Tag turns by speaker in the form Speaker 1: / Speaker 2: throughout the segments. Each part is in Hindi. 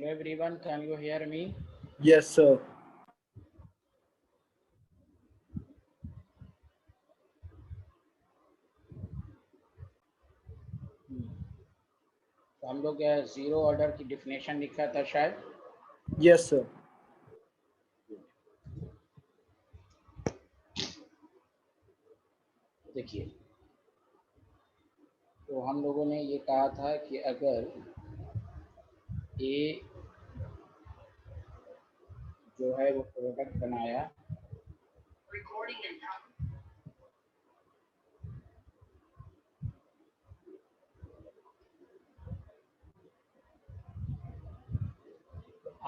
Speaker 1: everyone, can you hear me?
Speaker 2: Yes, sir.
Speaker 1: तो हम लोग जीरो ऑर्डर की डिफिनेशन लिखा था शायद।
Speaker 2: Yes, sir.
Speaker 1: देखिए, तो हम लोगों ने ये कहा था कि अगर ए जो है वो प्रोडक्ट बनाया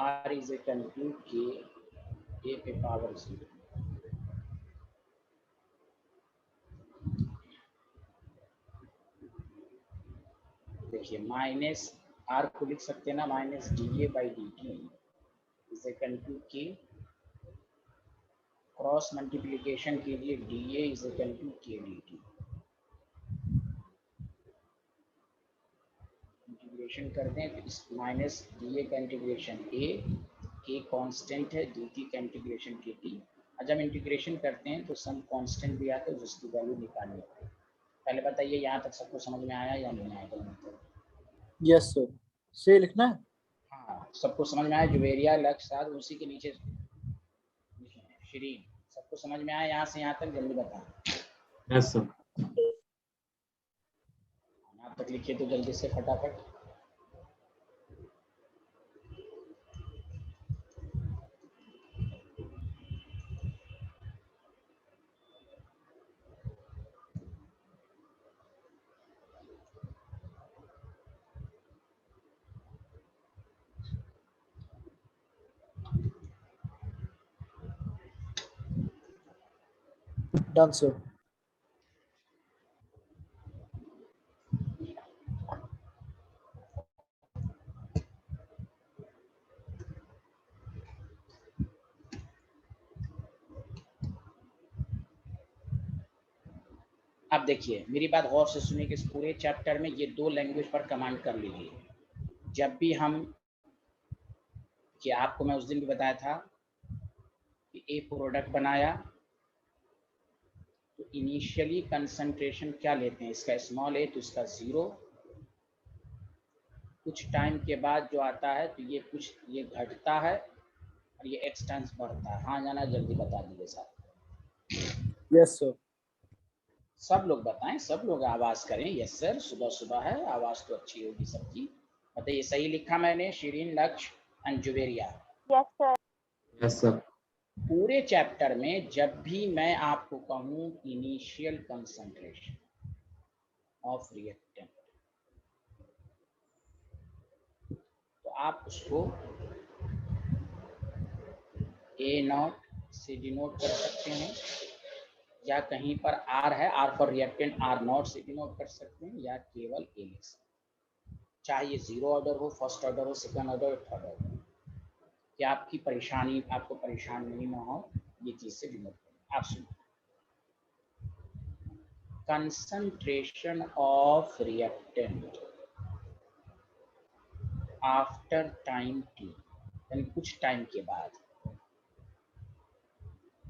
Speaker 1: R is equal to K A पे पावर 0। देखिए माइनस R को लिख सकते हैं ना, minus DA/dt is equal to K, cross multiplication के लिए DA is equal to KDT। Integration करते हैं तो इस माइनस DA का इंटीग्रेशन A, K कांस्टेंट है, DT का इंटीग्रेशन KT। जब इंटीग्रेशन करते हैं तो सम कांस्टेंट भी आता है जिसकी वैल्यू निकालनी होती है। पहले बताइए यहाँ तक सबको समझ में आया या नहीं आया?
Speaker 2: Yes, sir. से लिखना है?
Speaker 1: हाँ, सबको समझ में आया। जुवेरिया, लक्ष्य, साथ उसी के नीचे श्रीन, सबको समझ में आया यहाँ से यहाँ तक? जल्दी बताएं।
Speaker 3: Yes sir.
Speaker 1: यहाँ तक लिखिए तो जल्दी से फटाफट।
Speaker 2: Done, sir.
Speaker 1: अब देखिए मेरी बात गौर से सुनिए कि इस पूरे चैप्टर में ये दो लैंग्वेज पर कमांड कर लीजिए। जब भी हम, कि आपको मैं उस दिन भी बताया था कि ए प्रोडक्ट बनाया तो इनिशियली कंसंट्रेशन क्या लेते हैं, इसका स्मॉल ए तो इसका 0, कुछ टाइम के बाद जो आता है तो ये घटता है और ये एक्सटेंस बढ़ता है। हाँ जाना, जल्दी बता दीजिए साहब।
Speaker 2: Yes, sir.
Speaker 1: सब लोग बताएं, सब लोग आवाज करें। यस सर, सुबह सुबह है, आवाज तो अच्छी होगी सबकी। बताइए सही लिखा मैंने? Shirin, Lakshya and Juveria.
Speaker 4: Yes sir.
Speaker 3: Yes sir.
Speaker 1: पूरे चैप्टर में जब भी मैं आपको कहूं इनिशियल कंसंट्रेशन ऑफ रिएक्टेंट, तो आप उसको A0 से डिनोट कर सकते हैं, या कहीं पर R है, R पर रिएक्टेंट R0 से डिनोट कर सकते हैं, या केवल A लिख सकते हैं। चाहे ये 0 ऑर्डर हो, फर्स्ट ऑर्डर हो, सेकंड ऑर्डर, थर्ड ऑर्डर, कि आपको परेशान नहीं ना हो, ये चीज से डिनोट करें। आप सुनिए, concentration of reactant after time t, यानी कुछ टाइम के बाद।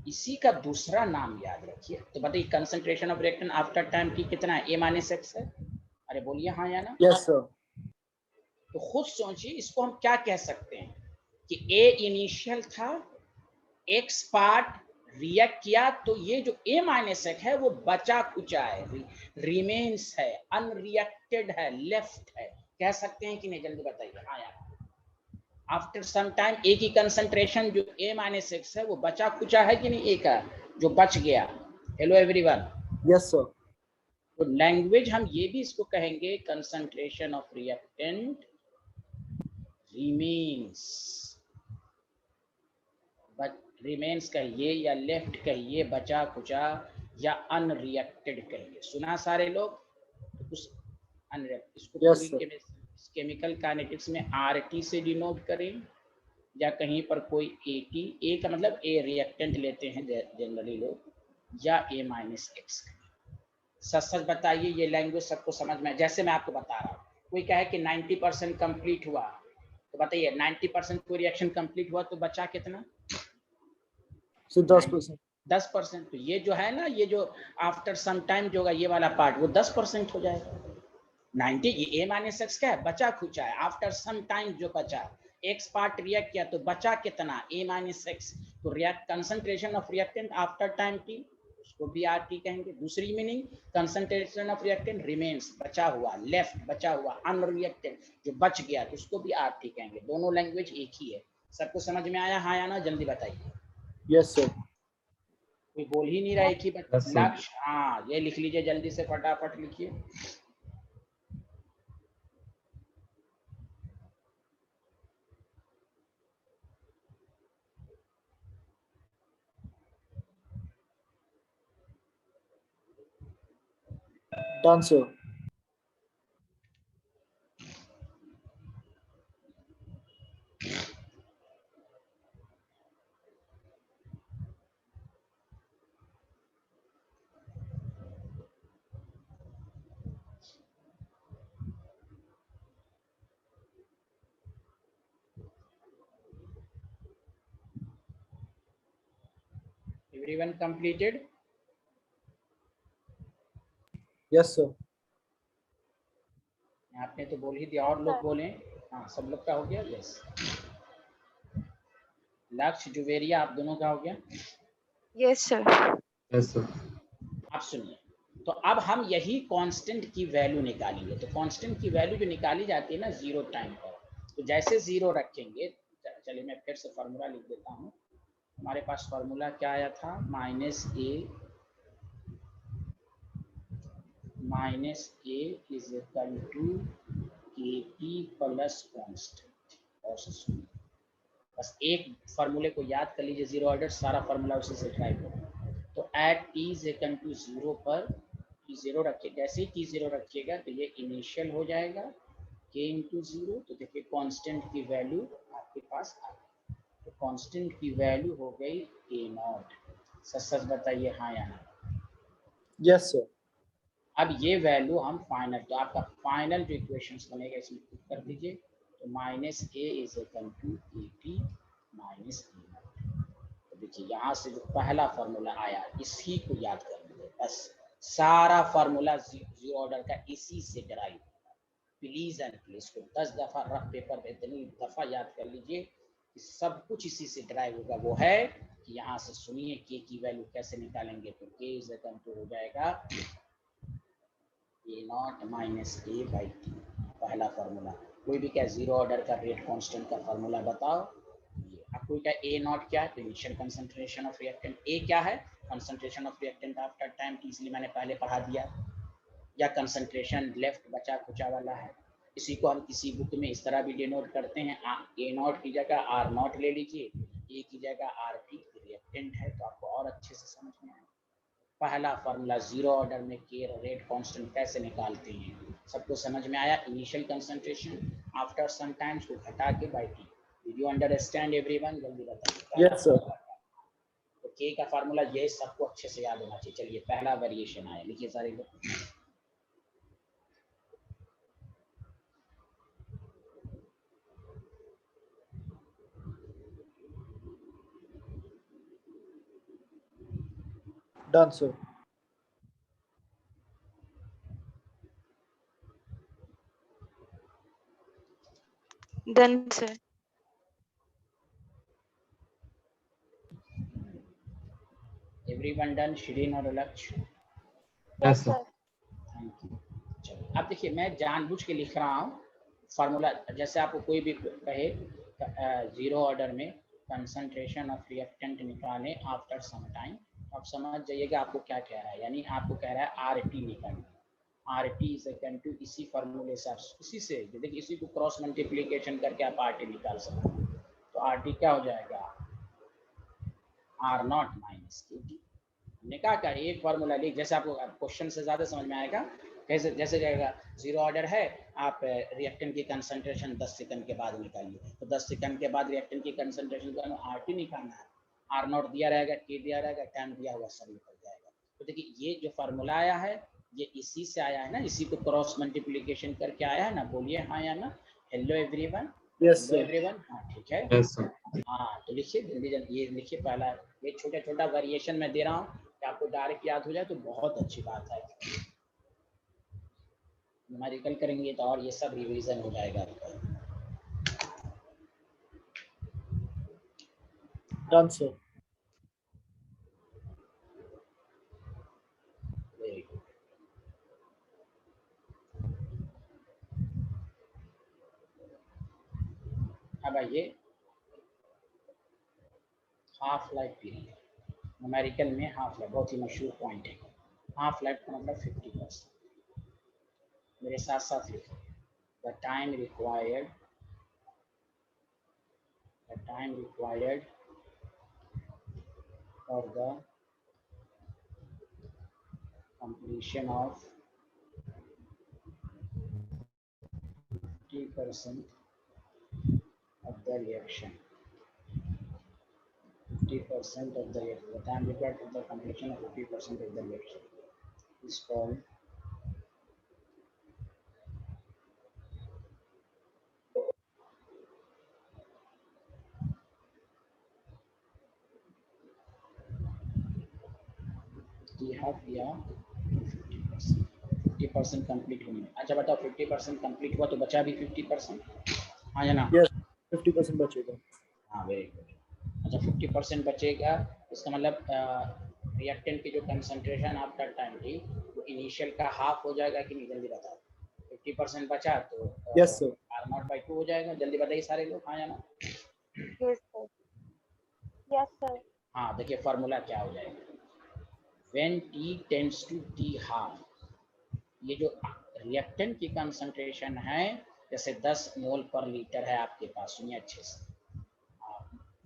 Speaker 1: इसी का दूसरा नाम याद रखिए। तो बताइए concentration of reactant after time t कितना है? A-x है। अरे बोलिए हाँ या ना?
Speaker 2: Yes, sir.
Speaker 1: तो खुद सोचिए इसको हम क्या कह सकते हैं कि A इनिशियल था, X पार्ट रिएक्ट किया, तो ये जो A-x है वो बचा कुचा है, रिमेन्स है, अनरिएक्टेड है, लेफ्ट है। कह सकते हैं कि नहीं? जल्दी बताइए हाँ यार। आफ्टर सम टाइम ए की कंसंट्रेशन जो A-x है वो बचा कुचा है कि नहीं? ए का जो बच गया। Hello everyone.
Speaker 2: Yes, sir.
Speaker 1: तो लैंग्वेज हम ये भी इसको कहेंगे, concentration of reactant remains, remains कहिए या लेफ्ट कहिए, बचा कुचा, या अनरिएक्टेड कहिए। सुना सारे लोग? तो उस अनरिएक्टेड इसको
Speaker 2: Yes,
Speaker 1: पूरी केमिकल काइनेटिक्स में RT से डिनोट करें, या कहीं पर कोई AT, ए का मतलब ए रिएक्टेंट लेते हैं जनरली लोग, या A-x। सच सच बताइए ये लैंग्वेज सबको समझ में? जैसे मैं आपको बता रहा हूँ, कोई कहे कि 90% कंप्लीट हुआ, तो बताइए 90% कोई रिएक्शन कंप्लीट हुआ तो बचा कितना?
Speaker 2: So 10%.
Speaker 1: 10%। तो ये जो है ना, ये जो आफ्टर सम टाइम जो होगा ये वाला पार्ट वो 10% हो जाएगा। 90 ये a माइनस एक्स क्या है, बचा खुचा है। आफ्टर सम टाइम जो बचा, एक्स पार्ट रिएक्ट किया तो बचा कितना, a माइनस एक्स। तो react concentration of reactant after time t, उसको भी आर टी कहेंगे। दूसरी meaning concentration of reactant remains, बचा हुआ, लेफ्ट बचा हुआ, अनरिएक्टेड जो बच गया तो उसको भी आर टी कहेंगे। दोनों लैंग्वेज एक ही है। सबको समझ में आया, हाँ या ना? जल्दी बताइए।
Speaker 2: Yes, sir.
Speaker 1: कोई बोल ही नहीं रहा, एक ही
Speaker 3: Yes, sir.
Speaker 1: लक्ष्य। हाँ ये लिख लीजिए, जल्दी से फटाफट लिखिए।
Speaker 2: Done, sir.
Speaker 1: Everyone completed?
Speaker 2: Yes, sir.
Speaker 1: आपने तो बोल ही दिया, और लोग बोले? हाँ सब लोग का हो गया। यस। लक्ष्य जुवेरिया आप दोनों का हो गया?
Speaker 4: Yes sir.
Speaker 3: Yes, sir.
Speaker 1: आप सुनिए, तो अब हम यही कांस्टेंट की वैल्यू निकालेंगे। तो कांस्टेंट की वैल्यू जो निकाली जाती है ना जीरो टाइम पर, तो जैसे जीरो रखेंगे, चलिए मैं फिर से फार्मूला लिख देता हूँ। हमारे पास फार्मूला क्या आया था, minus A is equal to K T plus constant. और सुनिए, बस एक फार्मूले को याद कर लीजिए, जीरो ऑर्डर, सारा फार्मूला उसी से ड्राइव होगा। तो at T is equal to zero पर T0 रखिए, जैसे ही T0 रखिएगा तो ये इनिशियल हो जाएगा K इंटू जीरो। तो देखिए कांस्टेंट की वैल्यू आपके पास आ गई। तो कांस्टेंट की वैल्यू हो गई A0। सच सच बताइए हाँ या ना?
Speaker 2: Yes, sir.
Speaker 1: अब ये वैल्यू हम फाइनल, तो आपका फाइनल जो इक्वेशंस बनेगा इसमें पुट कर दीजिए। तो minus A is equal to A T minus A. तो देखिए यहाँ से जो पहला फॉर्मूला आया इसी को याद कर लीजिए, बस सारा फार्मूला जीरो ऑर्डर का इसी से ड्राइव होगा। प्लीज एंड प्लीज को 10 दफा रफ पेपर पे इतनी दफा याद कर लीजिए कि सब कुछ इसी से ड्राइव होगा। वो है कि यहाँ से सुनिए के की वैल्यू कैसे निकालेंगे। तो के इज इक्वल टू हो जाएगा A naught minus A by T, पहला फार्मूला। कोई भी क्या जीरो ऑर्डर का रेट कांस्टेंट का फार्मूला बताओ। ये अब कोई क्या ए नॉट क्या है, तो इनिशियल कंसंट्रेशन ऑफ रिएक्टेंट। ए क्या है, concentration of reactant after time T, इसलिए मैंने पहले पढ़ा दिया। या कंसंट्रेशन लेफ्ट बचा खुचा वाला है। इसी को हम किसी बुक में इस तरह भी डिनोट करते हैं, ए नॉट की जगह आर नॉट ले लीजिए, ए की जगह आर टी रिएक्टेंट है, तो आपको और अच्छे से समझ में आएगा। पहला फार्मूला जीरो ऑर्डर में के रेट कांस्टेंट कैसे निकालते हैं, सबको समझ में आया। Initial concentration after some times को घटा के by T. Did you understand everyone? जल्दी बताइए।
Speaker 2: Yes, sir.
Speaker 1: तो के का फार्मूला ये सबको अच्छे से याद होना चाहिए। चलिए पहला वेरिएशन आया, लिखिए सारे लोग।
Speaker 2: Done, sir.
Speaker 4: Done sir.
Speaker 1: Everyone done? Shirin और लक्ष्य?
Speaker 3: Yes, sir.
Speaker 1: Thank you. चलो अब देखिए, मैं जानबूझ के लिख रहा हूँ फार्मूला। जैसे आपको कोई भी कहे जीरो ऑर्डर में कंसंट्रेशन ऑफ रिएक्टेंट निकालें आफ्टर सम टाइम, आप समझ जाइएगा आपको क्या कह रहा है। यानी आपको कह रहा है आर टी निकालना। R T is equal to इसी फार्मूले से, इसी से देखिए, इसी को क्रॉस मल्टीप्लीकेशन करके आप आर टी निकाल सकते हैं। तो आर टी क्या हो जाएगा, are not minus K T. हमने क्या कहा, एक फार्मूला लिख, जैसे आपको क्वेश्चन से ज्यादा समझ में आएगा। कैसे जैसे जाएगा, जीरो ऑर्डर है, आप रिएक्टेंट की कंसंट्रेशन 10 सेकंड के बाद निकालिए। तो 10 सेकंड के बाद रिएक्टेंट की कंसंट्रेशन का आर टी निकालना है। आर नॉट दिया रहेगा, टी दिया रहेगा, टाइम दिया हुआ, सब निकल जाएगा। तो देखिए ये जो फार्मूला आया है ये इसी से आया है ना, इसी को क्रॉस मल्टीप्लीकेशन करके आया है ना। बोलिए हाँ या ना? Hello everyone.
Speaker 2: Yes, sir.
Speaker 1: Everyone, हाँ ठीक है।
Speaker 3: Yes, sir.
Speaker 1: हाँ तो लिखिए जल्दी जल्दी, ये लिखिए पहला, ये छोटा छोटा वेरिएशन मैं दे रहा हूँ कि आपको डायरेक्ट याद हो जाए तो बहुत अच्छी बात है। न्यूमेरिकल करेंगे तो और ये सब रिवीजन हो जाएगा आपका।
Speaker 2: Done, sir.
Speaker 1: Very good. अब आइए हाफ लाइफ पीरियड। न्यूमेरिकल में हाफ लाइफ बहुत ही मशहूर पॉइंट है। हाफ लाइफ का मतलब 50%। मेरे साथ साथ लिखो, the time required for the completion of 50% of the reaction. 50% of the reaction. The time required for the completion of 50% of the reaction is called T half या 50%। 50% कंप्लीट होने में, अच्छा बताओ 50% कंप्लीट हुआ तो बचा भी 50%, हाँ या ना?
Speaker 2: Yes, 50% बचेगा।
Speaker 1: हाँ वेरी गुड। अच्छा 50% बचेगा, इसका मतलब रिएक्टेंट की जो कंसंट्रेशन आफ्टर टाइम थी वो इनिशियल का हाफ हो जाएगा कि नहीं, जल्दी बताओ। 50% बचा तो
Speaker 2: Yes, sir.
Speaker 1: R0/2 हो जाएगा, जल्दी बताइए सारे लोग, हाँ या ना?
Speaker 4: Yes, sir. Yes, sir.
Speaker 1: हाँ देखिए फार्मूला क्या हो जाएगा, when T tends to T half, ये जो रिएक्टेंट की कंसंट्रेशन है, जैसे 10 मोल पर लीटर है आपके पास, सुनिए अच्छे से,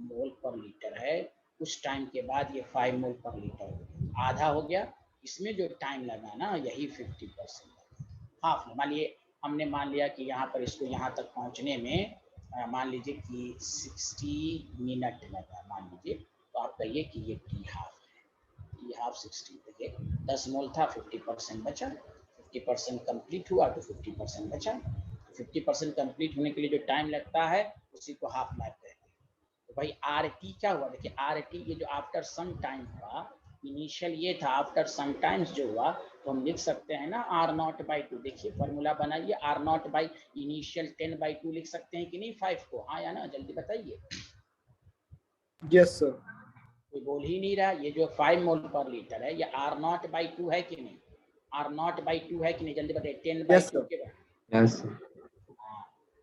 Speaker 1: मोल पर लीटर है, उस टाइम के बाद ये 5 मोल पर लीटर हो गया, आधा हो गया। इसमें जो टाइम लगा ना यही 50%। हाफ, मान लिए हमने मान लिया कि यहाँ पर इसको यहाँ तक पहुँचने में मान लीजिए कि 60 मिनट लगा, मान लीजिए, तो आप कहिए कि ये टी हाफ है। टी हाफ 60, देखिए 10 मोल था, 50% बचा, 50% कंप्लीट हुआ तो 50% बचा। 50% कंप्लीट होने के लिए जो टाइम लगता है उसी को हाफ लाइफ कहते हैं। तो भाई आर टी क्या हुआ, देखिए आर टी ये जो आफ्टर सम टाइम हुआ, इनिशियल ये था, आफ्टर सम टाइम्स जो हुआ तो हम लिख सकते हैं ना R0/2। देखिए फॉर्मूला बनाइए, R0 इनिशियल 10/2 लिख सकते हैं कि नहीं 5 को, हाँ या ना, जल्दी बताइए।
Speaker 2: Yes, sir.
Speaker 1: कोई बोल ही नहीं रहा, ये जो 5 मोल पर लीटर है ये R0/2 है कि नहीं, R0/2 है कि नहीं, जल्दी बताइए। 10/2
Speaker 2: Yes, sir.
Speaker 1: के बाद,
Speaker 3: Yes, sir.
Speaker 1: हाँ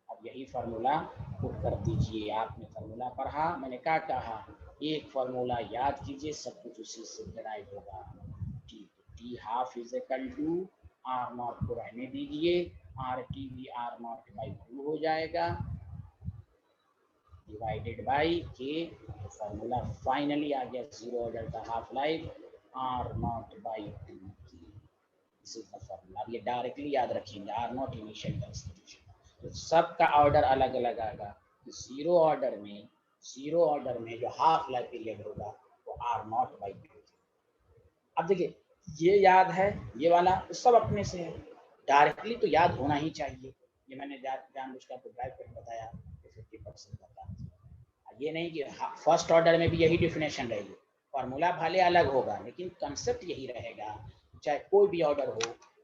Speaker 1: अब यही फार्मूला पुट कर दीजिए। आपने फार्मूला पढ़ा, मैंने क्या कहा, एक फार्मूला याद कीजिए, सब कुछ उसी से डिराइव होगा। T half is equal to R0 को रहने दीजिए, RT भी R0/2 हो जाएगा, डिवाइडेड बाई के, तो फार्मूला फाइनली आ गया जीरो ऑर्डर का हाफ लाइफ R0/2 की। इसी का फार्मूला अब ये डायरेक्टली याद रखेंगे, R0 इनिशियल कंसंट्रेशन। तो सबका ऑर्डर अलग अलग आएगा, जीरो ऑर्डर में जो हाफ लाइफ पीरियड होगा वो R0/2। अब देखिए ये याद है, ये वाला तो सब अपने से है, डायरेक्टली तो याद होना ही चाहिए। ये मैंने जानबूझ कर ड्राइव करके बताया कि 50% बता, ये नहीं कि फर्स्ट ऑर्डर में भी यही डिफिनेशन रहेगी, फार्मूला भले अलग होगा लेकिन कंसेप्ट यही रहेगा, चाहे कोई भी ऑर्डर हो।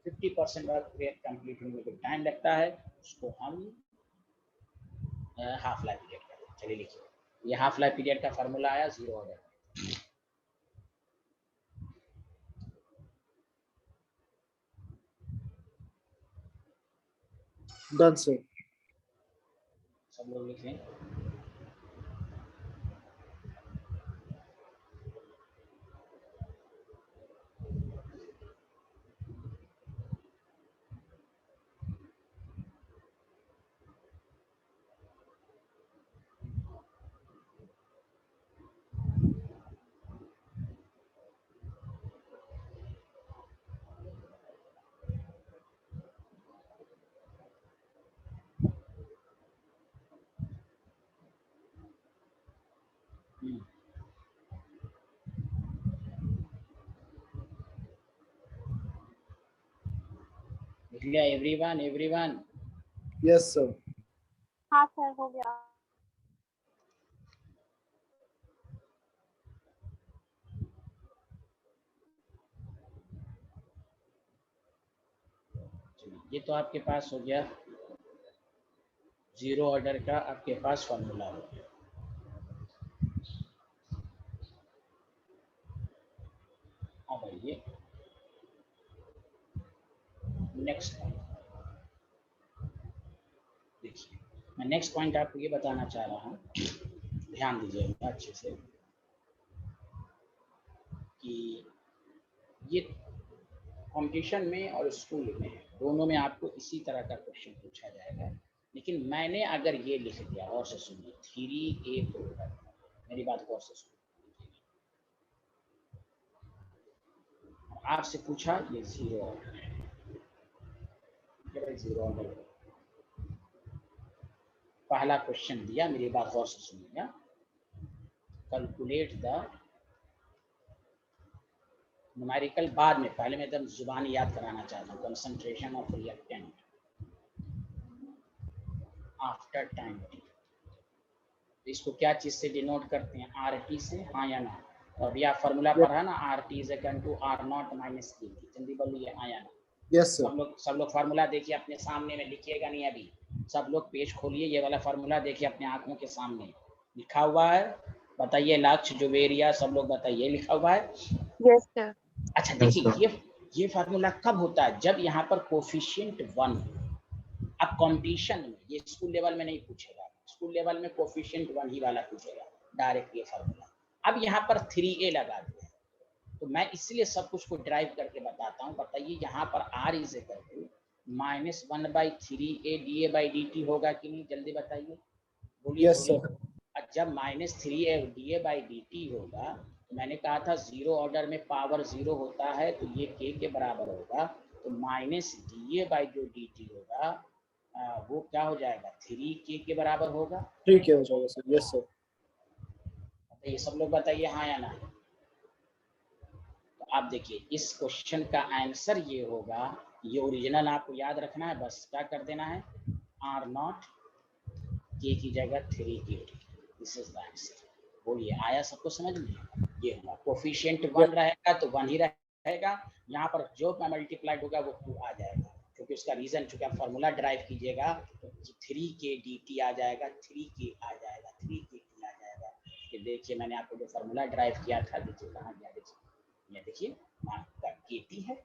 Speaker 1: 50% कंप्लीट होने में जो टाइम लगता है उसको हम हाफ लाइफ पीरियड कहते हैं। चलिए लिखिए, ये हाफ लाइफ पीरियड का फार्मूला आया जीरो ऑर्डर।
Speaker 2: Done, sir.
Speaker 1: सब लोग लिख लें। लिख लिया एवरीवन?
Speaker 2: Yes, sir.
Speaker 4: हाँ सर, हो गया।
Speaker 1: चलिए, ये तो आपके पास हो गया, जीरो ऑर्डर का आपके पास फॉर्मूला हो गया। अब आइए नेक्स्ट पॉइंट। देखिए, मैं नेक्स्ट पॉइंट आपको ये बताना चाह रहा हूँ, ध्यान दीजिएगा अच्छे से, कि ये कंपटीशन में और स्कूल में दोनों में आपको इसी तरह का क्वेश्चन पूछा जाएगा। लेकिन मैंने अगर ये लिख दिया, और से सुनिए, 3A प्रोडक्ट, मेरी बात गौर से सुनिए, आपसे पूछा ये जीरो ऑर्डर है, जीरो ऑर्डर, पहला क्वेश्चन दिया, मेरी बात गौर से सुनिएगा, कैलकुलेट द न्यूमेरिकल, बाद में, पहले मैं एकदम जुबानी याद कराना चाहता हूँ, concentration of reactant after time T. इसको क्या चीज से डिनोट करते हैं? RT से, हाँ या ना? तो अभी आप फॉर्मूला पढ़ा ना, RT is equal to R0 minus KT, जल्दी बोलिए हाँ या ना?
Speaker 2: Yes sir.
Speaker 1: सब लोग फार्मूला देखिए अपने सामने में, लिखिएगा नहीं अभी, सब लोग पेज खोलिए, ये वाला फार्मूला देखिए अपने आंखों के सामने लिखा हुआ है। बताइए लक्ष्य, जुवेरिया, सब लोग बताइए, लिखा हुआ है?
Speaker 4: Yes sir.
Speaker 1: अच्छा
Speaker 3: Yes,
Speaker 1: देखिए,
Speaker 3: sir.
Speaker 1: ये फार्मूला कब होता है? जब यहाँ पर कोफिशिएंट 1। अब कंपटीशन में, ये स्कूल लेवल में नहीं पूछेगा, स्कूल लेवल में कोफिशिएंट 1 ही वाला पूछेगा डायरेक्ट ये फार्मूला। अब यहाँ पर 3A लगा दिया, तो मैं इसलिए सब कुछ को ड्राइव करके बताता हूँ। बताइए यहाँ पर R is equal to -1/3A dA/dt होगा कि नहीं? जल्दी बताइए, बोलिए
Speaker 2: यस
Speaker 1: बोलिए।
Speaker 2: सर।
Speaker 1: जब -3A dA/dt होगा, तो मैंने कहा था जीरो ऑर्डर में पावर जीरो होता है, तो ये K के बराबर होगा, तो -dA/dt होगा, वो क्या हो जाएगा? 3K के बराबर होगा।
Speaker 2: ठीक है, हो जाएगा सर। Yes sir.
Speaker 1: बताइए, सब लोग बताइए हाँ या ना? तो आप देखिए, इस क्वेश्चन का आंसर ये होगा, ये ओरिजिनल आपको याद रखना है, बस क्या कर देना है, R0 K की जगह 3K, this is the answer. बोलिए, आया सबको समझ में? ये हुआ, कोफिशिएंट 1 रहेगा तो 1 ही रहेगा, यहाँ पर जो मल्टीप्लाइड होगा वो 2 आ जाएगा, क्योंकि उसका रीजन, चूंकि आप फॉर्मूला ड्राइव कीजिएगा तो 3K dt आ जाएगा, 3K आ जाएगा, 3K आ जाएगा। ये देखिए, मैंने आपको जो फॉर्मूला ड्राइव किया था, देखिए कहाँ गया, देखिए ये देखिए, आपका KT है।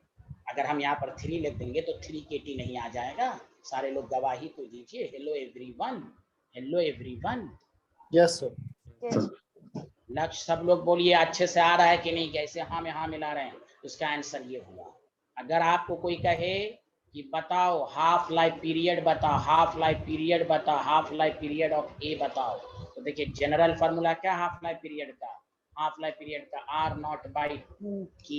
Speaker 1: अगर हम यहाँ पर 3 लिख देंगे तो 3KT नहीं आ जाएगा। सारे लोग गवाही तो दीजिए। Hello everyone, hello everyone.
Speaker 2: Yes sir.
Speaker 4: Yes.
Speaker 1: लक्ष्य, सब लोग बोलिए अच्छे से आ रहा है कि नहीं? कैसे हाँ में हाँ मिला रहे हैं? उसका आंसर ये हुआ। अगर आपको कोई कहे कि बताओ हाफ लाइफ पीरियड बताओ, हाफ लाइफ पीरियड बताओ, half life period of A बताओ, तो देखिए जनरल फार्मूला क्या हाफ लाइफ पीरियड का? हाफ लाइफ पीरियड का R0/2K।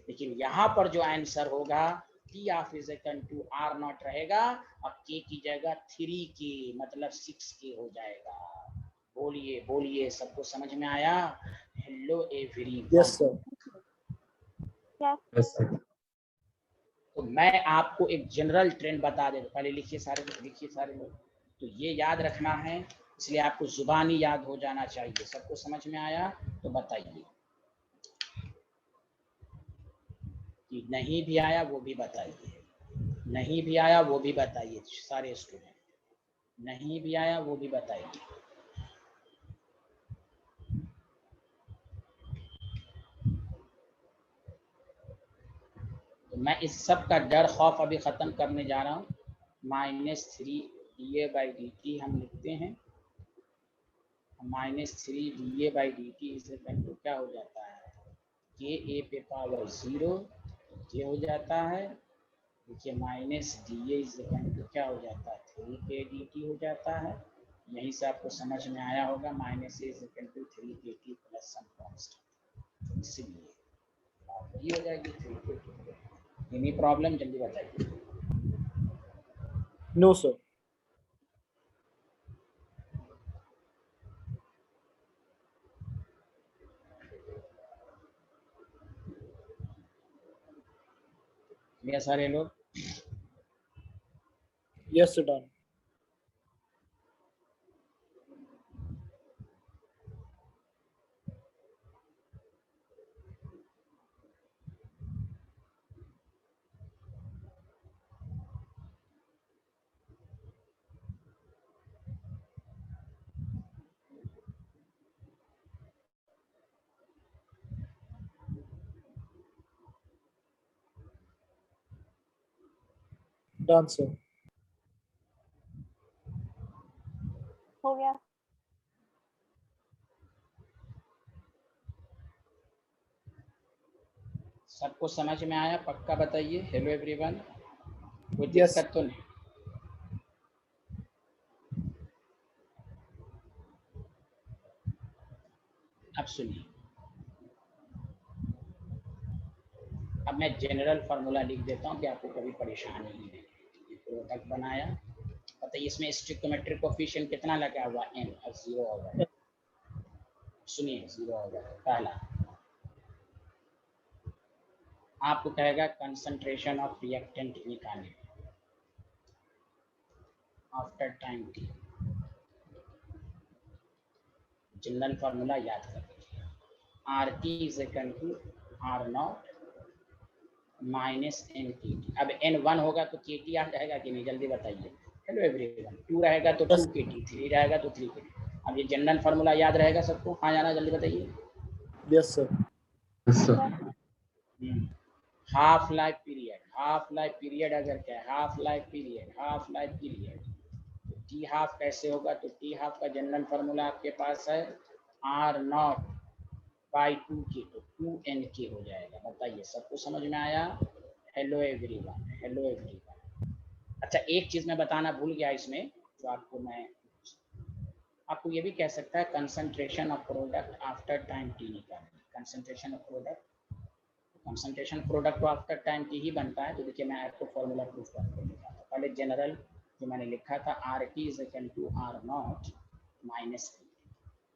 Speaker 1: लेकिन यहाँ पर जो आंसर होगा, T of is equal to R0 रहेगा और K की जगह 3K, मतलब 6K हो जाएगा। बोलिए बोलिए, सबको समझ में आया? Hello everyone.
Speaker 2: Yes sir.
Speaker 4: Yes
Speaker 3: Yes,
Speaker 4: sir.
Speaker 3: sir.
Speaker 1: तो मैं आपको एक जनरल ट्रेंड बता देता, पहले लिखिए सारे लोग, लिखिए सारे लोग। तो ये याद रखना है, इसलिए आपको जुबानी याद हो जाना चाहिए। सबको समझ में आया? तो बताइए, कि नहीं भी आया वो भी बताइए, नहीं भी आया वो भी बताइए, सारे स्टूडेंट, नहीं भी आया वो भी बताइए। तो मैं इस सब का डर खौफ अभी खत्म करने जा रहा हूँ। -3dA/dt हम लिखते हैं, -3dA/dt इसे तो क्या हो जाता है, KA पे पावर 0, ये हो जाता है। देखिए -dA तो क्या हो जाता है, 3K dt हो जाता है। यहीं से आपको समझ में आया होगा, -A/3KT प्लस सम कांस्टेंट, इसलिए ये हो जाएगी 3K। Any problem? जल्दी बताइए।
Speaker 2: No sir.
Speaker 1: ये सारे लोग
Speaker 2: yes sir, done. Done, sir.
Speaker 4: हो गया.
Speaker 1: सबको समझ में आया? पक्का बताइए. Hello everyone. कोई
Speaker 2: Yes.
Speaker 1: दिक्कत तो नहीं? अब सुनिए. अब मैं जनरल फार्मूला लिख देता हूँ कि आपको कभी परेशानी नहीं है. प्रोडक्ट बनाया. बताइए इसमें स्टिक्योमेट्रिक कोफिशिएंट कितना लगा हुआ? n. अब 0 होगा. सुनिए 0 होगा. पहला आपको कहेगा कंसंट्रेशन ऑफ रिएक्टेंट निकालने after time t. General formula याद कर लीजिए. RT is equal to R not minus NT. अब N1 होगा तो KT आ जाएगा कि नहीं? जल्दी बताइए. Hello everyone. 2 रहेगा तो 2 KT, 3 रहेगा तो 3 KT. अब ये जनरल फार्मूला याद रहेगा सबको? हाँ जाना, जल्दी बताइए.
Speaker 2: Yes, sir.
Speaker 3: Yes, sir.
Speaker 1: Half life period. Half life period अगर क्या है? Half life period. Half life period T half कैसे होगा? तो टी हाफ का जनरल फार्मूला आपके पास है R नॉट बाई 2K. तो 2NK हो जाएगा. बताइए सबको समझ में आया? Hello everyone. Hello everyone. अच्छा एक चीज मैं बताना भूल गया इसमें, जो आपको मैं आपको ये भी कह सकता है concentration of product after time T निकालना. Concentration of product, concentration product तो आफ्टर टाइम टी ही बनता है. तो देखिए मैं आपको फॉर्मूला प्रूफ करके दिखाता हूँ. पहले जनरल जो मैंने लिखा था RT is equal to R not minus.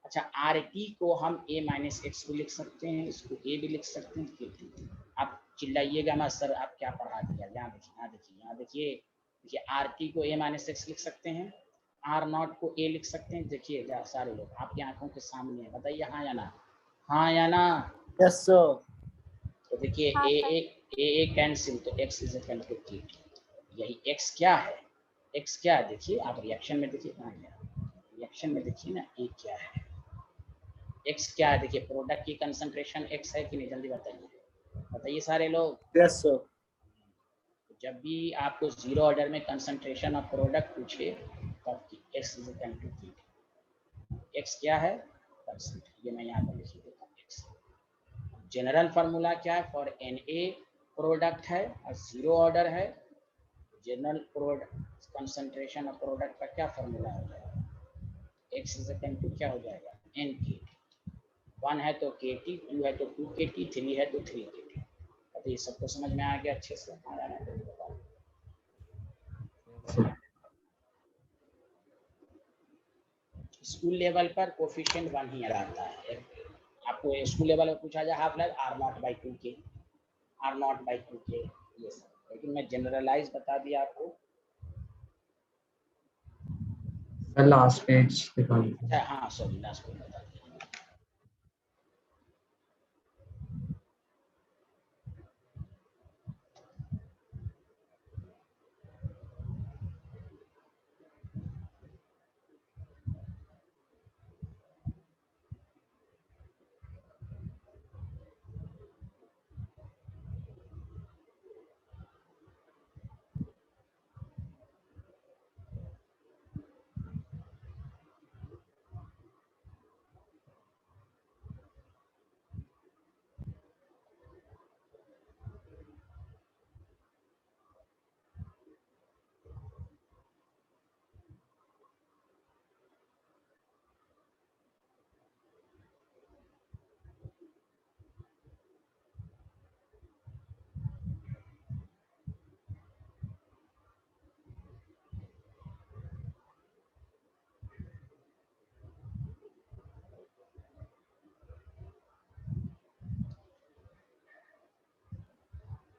Speaker 1: अच्छा RT को हम A माइनस एक्स भी लिख सकते हैं, इसको A भी लिख सकते हैं. KT. आप चिल्लाइएगा मत सर आप क्या पढ़ा दिया. यहाँ देखिए, यहाँ देखिए, यहाँ देखिए. देखिए RT को A माइनस एक्स लिख सकते हैं, R नॉट को A लिख सकते हैं. देखिए सारे लोग आपकी आंखों के सामने है. बताइए हाँ या ना? हाँ या ना?
Speaker 2: Yes, sir.
Speaker 1: तो देखिए
Speaker 4: हाँ,
Speaker 1: ए कैंसिल. तो x is equal to KT. यही x क्या है? x क्या है? देखिए आप रिएक्शन में देखिए. कहाँ गया? रिएक्शन में देखिए ना a क्या है? x क्या है? देखिए प्रोडक्ट की कंसंट्रेशन x है कि नहीं? जल्दी बताइए. बताइए सारे लोग.
Speaker 2: Yes, sir.
Speaker 1: जब भी आपको जीरो ऑर्डर में कंसंट्रेशन ऑफ प्रोडक्ट पूछे तब x is equal to KT. x क्या है? परसेंट. ये मैं यहाँ पर लिख देता हूँ. x जनरल फार्मूला क्या है? फॉर Na प्रोडक्ट है और जीरो ऑर्डर है. General product concentration of product का क्या फार्मूला हो जाएगा? x इज इक्वल टू क्या हो जाएगा? NK. 1 है तो KT, 2 है तो 2KT, 3 है तो 3KT. तो ये सबको समझ में आ गया अच्छे से? आ रहा है? बताओ. स्कूल लेवल पर कोफिशिएंट 1 ही रहता है. आपको स्कूल लेवल में पूछा जाए half life R not by 2K, R not by 2K ये सब. लेकिन मैं जनरलाइज बता दिया आपको.
Speaker 3: Sir, last page दिखा दीजिए.
Speaker 1: अच्छा हाँ सॉरी लास्ट में बता दिया.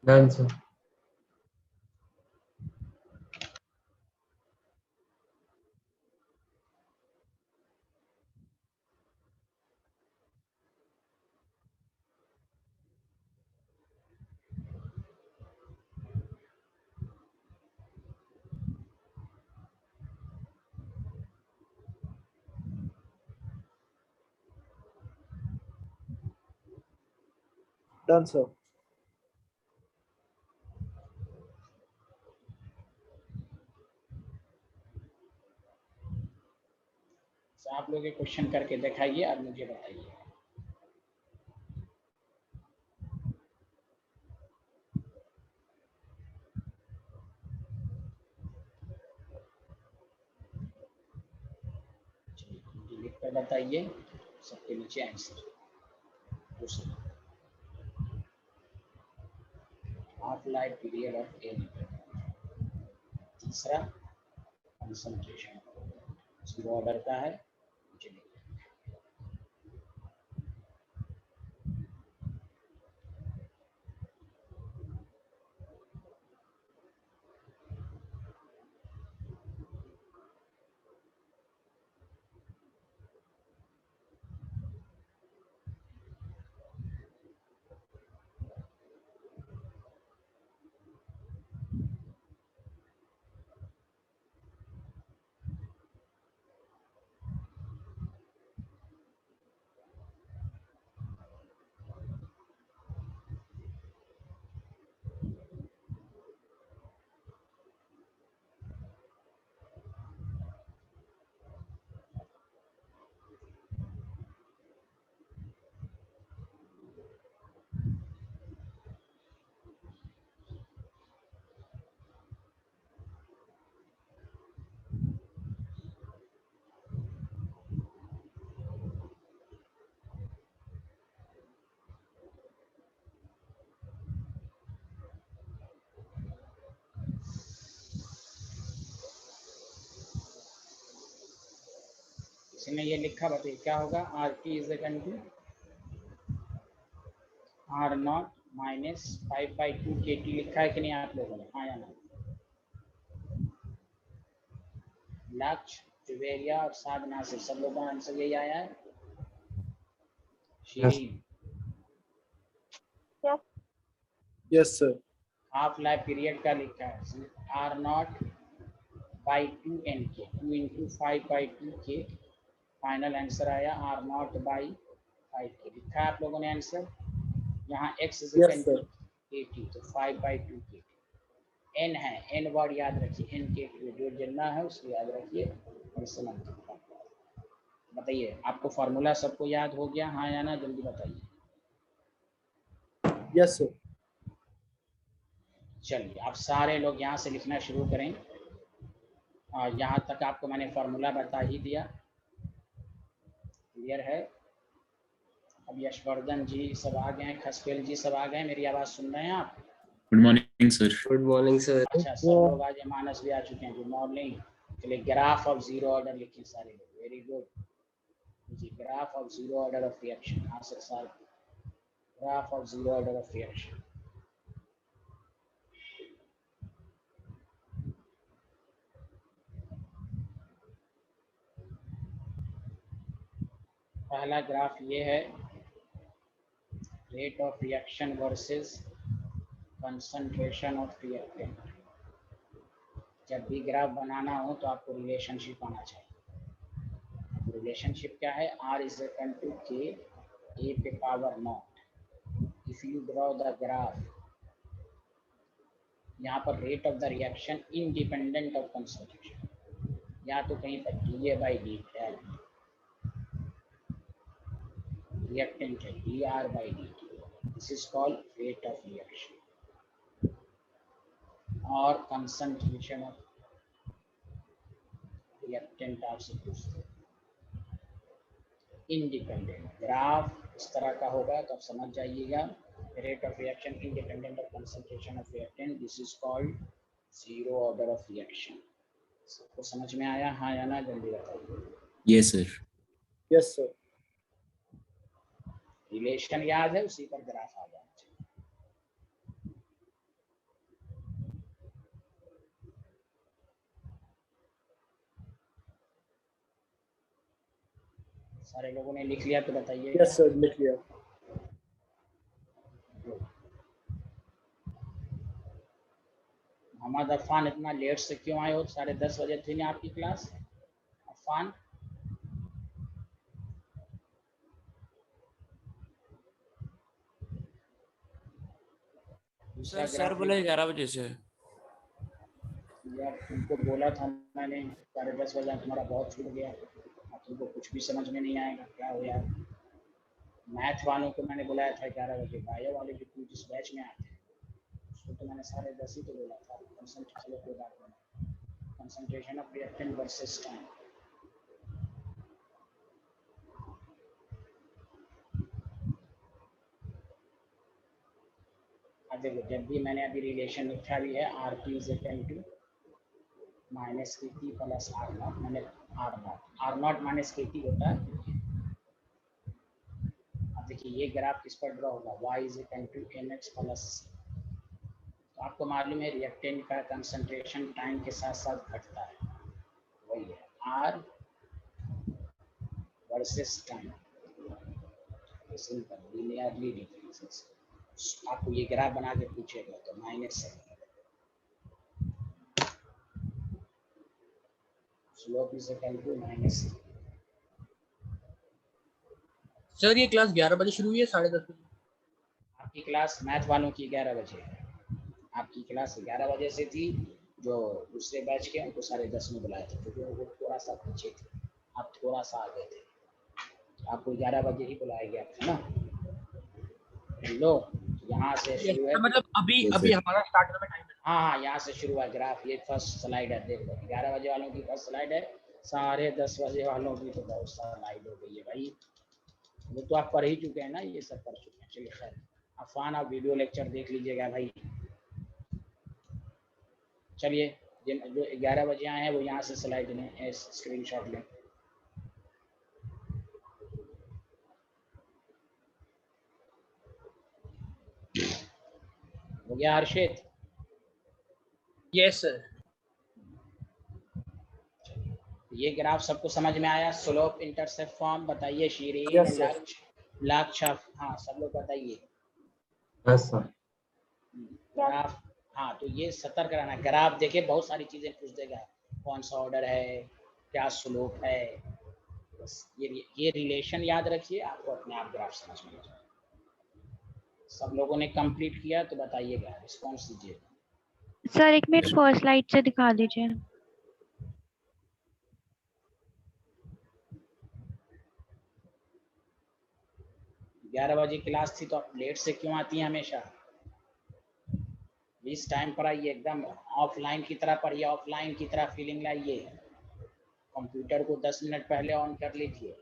Speaker 3: Done, sir.
Speaker 2: Done, sir.
Speaker 1: लोग ये क्वेश्चन करके दिखाइए और मुझे बताइए। चलिए लिख कर बताइए सबके नीचे आंसर। दूसरा, हाफ लाइफ पीरियड ऑफ ए। तीसरा, कंसंट्रेशन जीरो ऑर्डर का है। चलिए किसी ने ये लिखा, बताइए क्या होगा। R T is equal to R not minus 5/2 K T लिखा है कि नहीं आप लोगों ने? हाँ या ना? लक्ष्य, जुवेरिया और साधना से सब लोगों का आंसर यही आया है। Shirin,
Speaker 4: Yes.
Speaker 2: Yes, sir.
Speaker 1: Half life period का लिखा है आर नॉट बाई 2 एन के, 2 इंटू 5/2 के। फाइनल आंसर आया आर नॉट बाई 5 के। लिखा है आप लोगों ने आंसर। यहाँ एक्स इज
Speaker 2: Yes, sir.
Speaker 1: 80 तो 5/2 के। एन है, एन वर्ड याद रखिए, एन के जो जितना है उसको याद रखिए और समझ। बताइए आपको फार्मूला सबको याद हो गया? हाँ या ना? जल्दी बताइए।
Speaker 2: Yes, sir.
Speaker 1: चलिए आप सारे लोग यहाँ से लिखना शुरू करें। और यहाँ तक आपको मैंने फार्मूला बता ही दिया। क्लियर है? अब यशवर्धन जी सब आ गए हैं, खसपेल जी सब आ गए हैं। मेरी आवाज़ सुन रहे हैं आप?
Speaker 5: Good morning sir.
Speaker 3: Good morning sir.
Speaker 1: अच्छा, सब लोग आज मानस भी आ चुके हैं। Good morning. चलिए ग्राफ ऑफ जीरो ऑर्डर लिखिए सारे लोग। वेरी गुड जी। Graph of zero order of reaction. हाँ सर साहब, graph of zero order of reaction. पहला ग्राफ ये है, rate of reaction versus concentration of reactant. जब भी ग्राफ बनाना हो तो आपको रिलेशनशिप आना चाहिए। रिलेशनशिप क्या है? R is equal to K A पे power not. If you draw the graph, यहाँ पर rate of the reaction independent of concentration, या तो कहीं पर DA/D है, रिएक्टेंट है DR/dt। This is called rate of reaction. और कंसंट्रेशन ऑफ रिएक्टेंट आपसे पूछते हैं। इंडिपेंडेंट ग्राफ इस तरह का होगा तो आप समझ जाइएगा। Rate of reaction independent of concentration of reactant, this is called zero order of reaction. सबको समझ में आया? हाँ या ना? जल्दी बताइए।
Speaker 5: Yes sir.
Speaker 2: Yes, sir.
Speaker 1: Relation याद है, उसी पर ग्राफ आ जाना चाहिए। सारे लोगों ने लिख लिया तो बताइए।
Speaker 2: Yes, sir. लिख लिया।
Speaker 1: मोहम्मद अफान, इतना लेट से क्यों आए हो? 10:30 बजे थी ना आपकी क्लास? अफान
Speaker 6: सर सर बोले 11 बजे से।
Speaker 1: यार तुमको बोला था मैंने 10:30 बजे, तुम्हारा बहुत छूट गया। तुमको कुछ भी समझ में नहीं आएगा। क्या हो यार, मैथ वालों को मैंने बुलाया था 11 बजे, बायो वाले भी कोई जिस बैच में आते हैं उसको तो मैंने 10:30 ही तो बोला था। Concentration of reactant versus time. अब देखो, जब भी मैंने अभी रिलेशन लिखा भी है RP is equal to minus KT plus R0, मैंने R0 माइनस KT होता है। अब देखिए ये ग्राफ किस पर ड्रॉ होगा, y is equal to mx plus c। तो आपको मालूम है रिएक्टेंट का कंसंट्रेशन टाइम के साथ साथ घटता है, वही है R versus time, simple linearly decreases. आपको ये ग्राफ बना के पूछेगा तो माइनस है, slope is equal to minus.
Speaker 5: Sir ये क्लास 11 बजे शुरू हुई है 10:30 बजे?
Speaker 1: आपकी क्लास मैथ वालों की 11 बजे है। आपकी क्लास 11 बजे से थी, जो दूसरे बैच के उनको 10:30 में बुलाया था क्योंकि वो थोड़ा सा पीछे थे, आप थोड़ा सा आगे थे, आपको 11 बजे ही बुलाया गया था ना। लो यहाँ से शुरू है,
Speaker 5: मतलब अभी हमारा स्टार्ट में टाइम है।
Speaker 1: हाँ यहाँ से शुरू है ग्राफ। ये फर्स्ट स्लाइड है, देख लो 11 बजे वालों की फर्स्ट स्लाइड है, 10:30 बजे वालों की तो बहुत स्लाइड हो गई है भाई। वो तो आप पढ़ ही चुके हैं ना, ये सब पढ़ चुके हैं। चलिए खैर, अफान आप वीडियो लेक्चर देख लीजिएगा भाई। चलिए जो 11 बजे आए हैं वो यहाँ से स्लाइड लें, स्क्रीनशॉट लें। हो गया हर्षित?
Speaker 5: Yes sir.
Speaker 1: ये ग्राफ सबको समझ में आया? स्लोप इंटरसेप्ट फॉर्म बताइए शीरीन,
Speaker 2: Yes, sir.
Speaker 1: लक्ष्य, हाँ सब लोग बताइए।
Speaker 3: Yes sir.
Speaker 1: ग्राफ, हाँ तो ये सतर्क रहना, ग्राफ देखे बहुत सारी चीजें पूछ देगा, कौन सा ऑर्डर है, क्या स्लोप है, बस ये रिलेशन याद रखिए, आपको अपने आप ग्राफ समझ में आ जाएगा। सब लोगों ने कंप्लीट किया तो बताइएगा, रिस्पॉन्स दीजिए।
Speaker 4: सर एक मिनट फर्स्ट स्लाइड से दिखा दीजिए।
Speaker 1: 11 बजे क्लास थी तो आप लेट से क्यों आती हैं हमेशा? इस टाइम पर आइए, एकदम ऑफलाइन की तरह पढ़िए, ऑफलाइन की तरह फीलिंग लाइए। कंप्यूटर को 10 मिनट पहले ऑन कर लीजिए।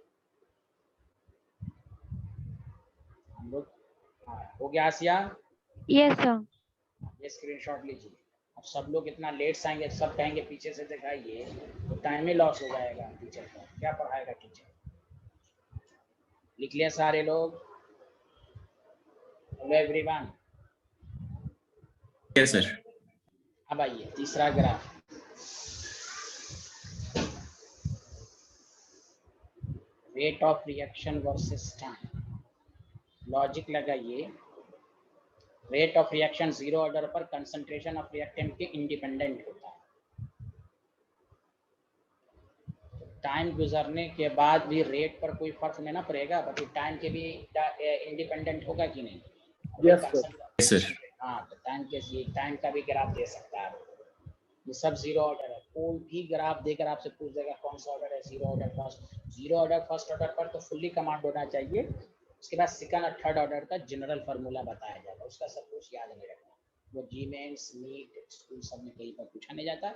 Speaker 1: हम लोग, हो गया आसिया?
Speaker 4: Yes sir.
Speaker 1: ये स्क्रीनशॉट लीजिए। अब सब लोग इतना लेट से आएंगे, सब कहेंगे पीछे से दिखाइए, तो टाइम ही लॉस हो जाएगा टीचर का। क्या पढ़ाएगा टीचर? लिख लिया सारे लोग? Hello everyone.
Speaker 7: Yes sir.
Speaker 1: अब आइए तीसरा graph, rate of reaction versus time. Logic लगाइए, rate of reaction zero order पर कंसंट्रेशन ऑफ रिएक्टेंट के इंडिपेंडेंट होता है। टाइम गुजरने के बाद भी रेट पर कोई फर्क नहीं ना पड़ेगा, बल्कि टाइम के भी इंडिपेंडेंट होगा कि नहीं?
Speaker 2: Yes, sir.
Speaker 7: Yes sir.
Speaker 1: हाँ तो टाइम का भी ग्राफ दे सकता है। ये सब जीरो ऑर्डर है, कोई भी ग्राफ देकर आपसे पूछ देगा कौन सा ऑर्डर है, zero order first. Zero order first order पर तो फुल्ली कमांड होना चाहिए, उसके बाद सेकंड और थर्ड ऑर्डर का जनरल फार्मूला बताया जाएगा, उसका सब कुछ याद नहीं रखना। वो जीमेंस नीट स्कूल सब में कहीं पर पूछा नहीं जाता,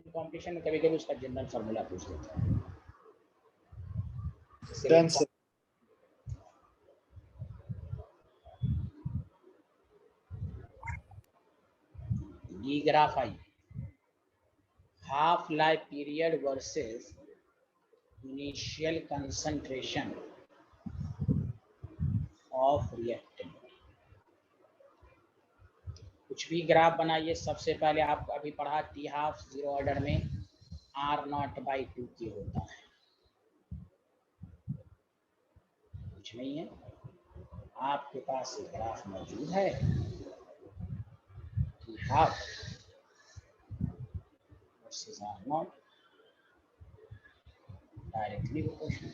Speaker 1: कॉम्पिटिशन में कभी कभी उसका जनरल फार्मूला पूछ देता है।
Speaker 2: Done, sir.
Speaker 1: ये graph I, half life period versus initial concentration of reactant. कुछ भी ग्राफ बनाइए, सबसे पहले आपको अभी पढ़ा टी हाफ जीरो ऑर्डर में R0/2 की होता है, कुछ नहीं है। आपके पास ये ग्राफ मौजूद है, T half versus R0 directly proportional.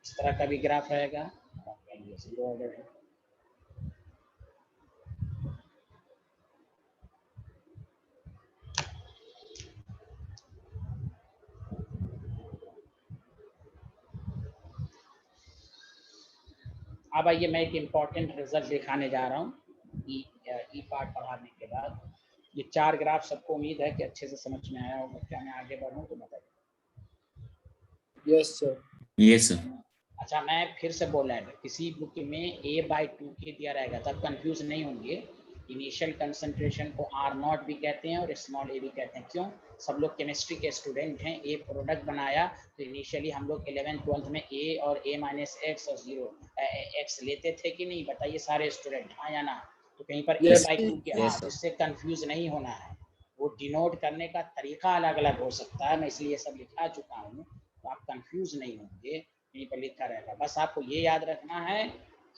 Speaker 1: इस तरह का भी ग्राफ रहेगा, जीरो ऑर्डर है। अब आइए मैं एक इम्पॉर्टेंट रिजल्ट दिखाने जा रहा हूँ ई पार्ट पढ़ाने के बाद। ये 4 ग्राफ सबको उम्मीद है कि अच्छे से समझ में आया होगा। क्या मैं आगे बढ़ूँ तो बताइए।
Speaker 2: Yes, sir.
Speaker 3: Yes, sir.
Speaker 1: अच्छा, मैं फिर से बोल रहा हूँ, किसी बुक में a/2k दिया रहेगा तब कंफ्यूज नहीं होंगे। इनिशियल कंसंट्रेशन को R0 भी कहते हैं और स्मॉल a भी कहते हैं। क्यों? सब लोग केमिस्ट्री के स्टूडेंट हैं। ए प्रोडक्ट बनाया तो इनिशियली हम लोग 11th-12th में a और a-x और 0 x लेते थे कि नहीं? बताइए सारे स्टूडेंट, हाँ या ना? तो कहीं पर
Speaker 2: Yes.
Speaker 1: a/2k, हाँ, तो इससे कंफ्यूज नहीं होना है। वो डिनोट करने का तरीका अलग अलग हो सकता है, मैं इसलिए सब लिखा चुका हूँ, तो आप कंफ्यूज नहीं होंगे। यहीं पर लिखा रहेगा। बस आपको ये याद रखना है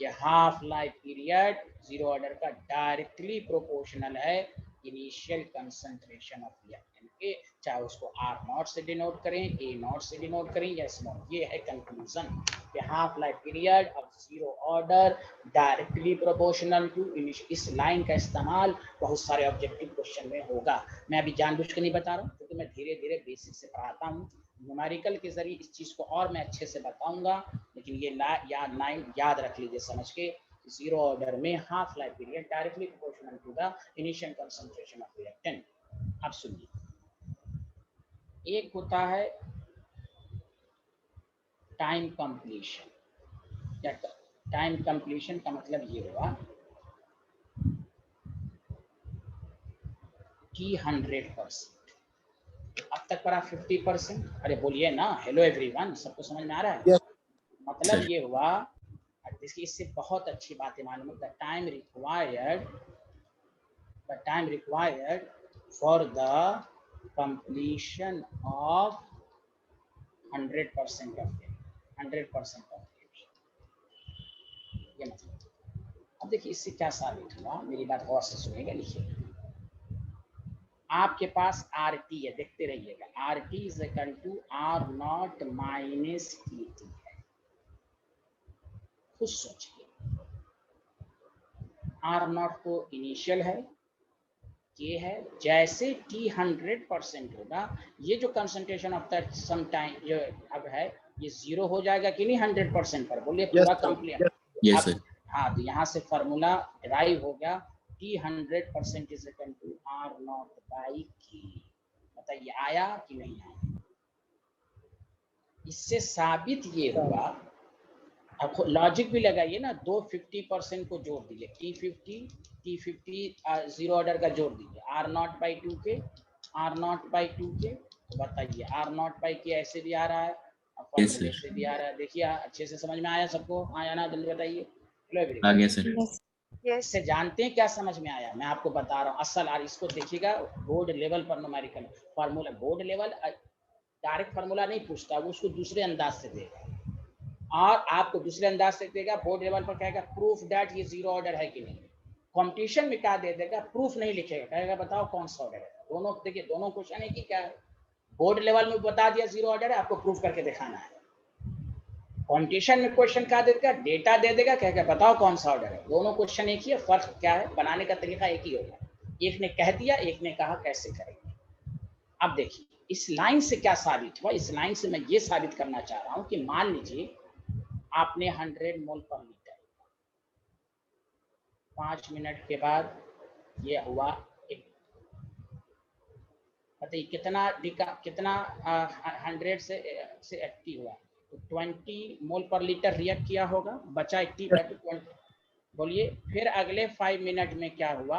Speaker 1: कि हाफ लाइफ पीरियड 0 ऑर्डर का डायरेक्टली प्रोपोर्शनल है इनिशियल कंसंट्रेशन ऑफ रिएक्टेंट के, चाहे उसको R0 से डिनोट करें, A0 से डिनोट करें या स्मॉल। ये है कंक्लूजन कि half life period of 0 order directly proportional to initial. इस लाइन का इस्तेमाल बहुत सारे ऑब्जेक्टिव क्वेश्चन में होगा। मैं अभी जानबूझ के नहीं बता रहा हूँ, क्योंकि मैं धीरे धीरे बेसिक से पढ़ाता हूँ। न्यूमेरिकल के जरिए इस चीज को और मैं अच्छे से बताऊंगा, लेकिन ये लाइन याद रख लीजिए समझ के। 0 ऑर्डर में half life period directly proportional to the initial concentration of reactant. अब सुनिए, एक होता है टाइम कंप्लीशन। या टाइम कंप्लीशन का मतलब ये हुआ कि 100%। अब तक पढ़ा 50%। अरे बोलिए ना, हेलो एवरीवन, सबको समझ में आ रहा है?
Speaker 2: Yes.
Speaker 1: मतलब
Speaker 3: सर।
Speaker 1: ये हुआ, देखिए इससे बहुत अच्छी बातें मालूम है। The time required for the completion of 100% of ये मतलब। अब देखिए इससे क्या साबित हुआ, मेरी बात गौर से सुनिएगा, लिखिए। आपके पास RT है, देखते रहिएगा। RT is equal to R0 minus TT है। खुद सोचिए, R0 तो इनिशियल है, K है। जैसे T 100% होगा, ये जो concentration of that some time जो अब है, ये 0 हो जाएगा कि नहीं 100% पर? बोलिए पूरा
Speaker 2: Yes, sir.
Speaker 1: Complete.
Speaker 3: Yes, sir.
Speaker 1: हाँ, तो यहाँ से फॉर्मूला ड्राइव हो गया, T 100% is equal to R0 by K। बताइए आया कि नहीं आया? इससे साबित ये हुआ, अब लॉजिक भी लगाइए ना, दो 50% को जोड़ दीजिए, T50 0 ऑर्डर का जोड़ दीजिए, R0 by 2K, R0 by 2K। तो बताइए R0 बाई K ऐसे भी आ रहा है और
Speaker 3: Yes,
Speaker 1: फॉर्मूले
Speaker 3: sir.
Speaker 1: से भी आ रहा है। देखिए अच्छे से समझ में आया सबको? आया ना? जल्दी बताइए।
Speaker 3: आ गया सर।
Speaker 1: इससे जानते हैं क्या समझ में आया? मैं आपको बता रहा हूँ असल। और इसको देखिएगा बोर्ड लेवल पर numerical formula, board level direct formula नहीं पूछता, वो उसको दूसरे अंदाज से देगा और आपको दूसरे अंदाज से देगा। बोर्ड लेवल पर कहेगा प्रूफ दैट ये 0 ऑर्डर है कि नहीं। कंपटीशन में क्या दे देगा? प्रूफ नहीं लिखेगा, कहेगा बताओ कौन सा ऑर्डर है। दोनों देखिए, दोनों क्वेश्चन है कि क्या है। बोर्ड लेवल में बता दिया 0 ऑर्डर है, आपको प्रूफ करके दिखाना है। कंपटीशन में क्वेश्चन क्या देगा? डेटा दे देगा, कहेगा बताओ कौन सा ऑर्डर है। दोनों क्वेश्चन एक ही है, फर्क क्या है? बनाने का तरीका एक ही होगा। एक ने कह दिया, एक ने कहा कैसे करेंगे। अब देखिए इस लाइन से क्या साबित हुआ। इस लाइन से मैं ये साबित करना चाह रहा हूं कि मान लीजिए आपने 100 मोल पर लीटर, 5 मिनट के बाद ये हुआ बताइए कितना 100 से 80 हुआ, तो 20 मोल पर लीटर रिएक्ट किया होगा, बचा 80 बाई 20। बोलिए फिर अगले 5 मिनट में क्या हुआ?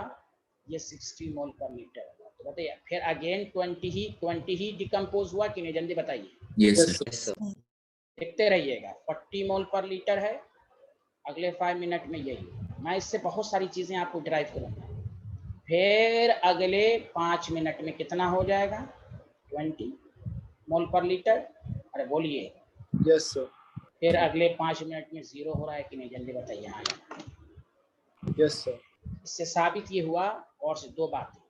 Speaker 1: ये 60 मोल पर लीटर हुआ। तो बताइए फिर अगेन 20 ही डिकम्पोज हुआ कि नहीं? जल्दी बताइए।
Speaker 3: Yes,
Speaker 2: Yes,
Speaker 3: sir.
Speaker 2: sir.
Speaker 1: देखते रहिएगा, 40 मोल पर लीटर है, अगले 5 मिनट में यही। मैं इससे बहुत सारी चीजें आपको ड्राइव करूंगा। फिर अगले 5 मिनट में कितना हो जाएगा? 20 मोल पर लीटर। अरे बोलिए।
Speaker 2: Yes, sir.
Speaker 1: फिर अगले 5 मिनट में 0 हो रहा है कि नहीं? जल्दी बताइए। हाँ,
Speaker 2: Yes, sir.
Speaker 1: इससे साबित ये हुआ और से दो बातें।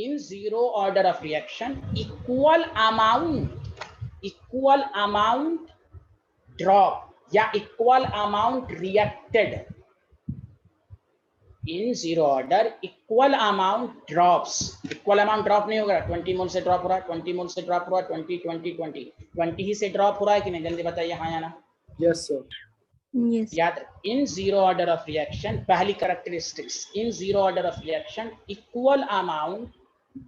Speaker 1: इन 0 order of reaction equal amount drop या इक्वल अमाउंट रिएक्टेड। इन 0 order equal amount drops. Equal amount drop नहीं होगा, 20 मोल से ड्रॉप हो रहा है, 20 मोल से ड्रॉप हो रहा है, 20 20 20 20 ही से ड्रॉप हो रहा है कि नहीं? जल्दी बताइए हाँ या ना?
Speaker 2: Yes, sir.
Speaker 7: Yes.
Speaker 1: याद in zero order of reaction पहली characteristics in zero order of reaction equal amount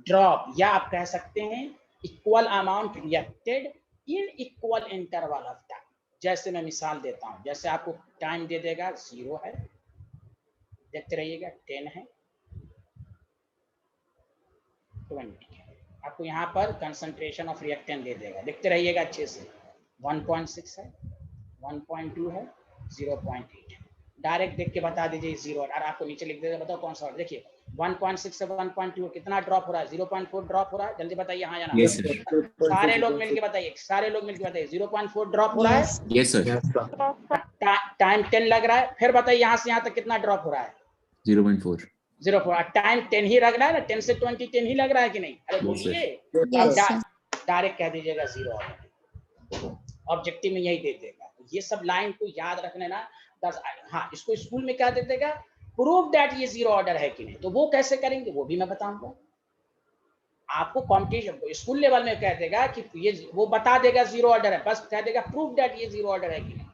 Speaker 1: drop या आप कह सकते हैं equal amount reacted in equal interval of time. जैसे मैं मिसाल देता हूं, जैसे आपको टाइम दे देगा 0 है, देखते रहिएगा 10 है, 20 है, आपको यहाँ पर कंसंट्रेशन ऑफ रिएक्टेंट दे देगा, देखते रहिएगा अच्छे से। 1.6 है, 1.2 है, 0.8 है, डायरेक्ट देख के बता दीजिए 0 और आपको नीचे लिख देगा, बताओ कौन सा ऑर्डर। देखिए 1.6 से 1.2 कितना ड्रॉप हो रहा है, 0.4 ड्रॉप हो रहा है, जल्दी बताइए हाँ या ना।
Speaker 3: Yes, sir.
Speaker 1: सारे लोग मिलके बताइए, सारे लोग मिलके बताइए 0.4 ड्रॉप हो रहा है।
Speaker 3: Yes, sir.
Speaker 2: Yes, sir.
Speaker 1: Time 10 लग रहा है, फिर बताइए यहाँ से यहाँ तक कितना ड्रॉप हो रहा है।
Speaker 3: 0.4.
Speaker 1: 0.4 टाइम 10 ही लग रहा है ना, 10 से 20 10 ही लग रहा है कि नहीं? अरे
Speaker 3: Yes,
Speaker 1: बोलिए,
Speaker 7: Yes,
Speaker 1: अब
Speaker 7: sir.
Speaker 1: डायरेक्ट कह दीजिएगा 0 ऑब्जेक्टिव में यही दे देगा। ये सब लाइन को याद रखने ना 10। हाँ, इसको स्कूल में क्या दे देगा, प्रूव दैट ये 0 ऑर्डर है कि नहीं, तो वो कैसे करेंगे वो भी मैं बताऊंगा आपको। कॉम्पिटिशन स्कूल लेवल में कह देगा कि ये वो बता देगा 0 ऑर्डर है, बस कह देगा प्रूव दैट ये 0 ऑर्डर है कि नहीं।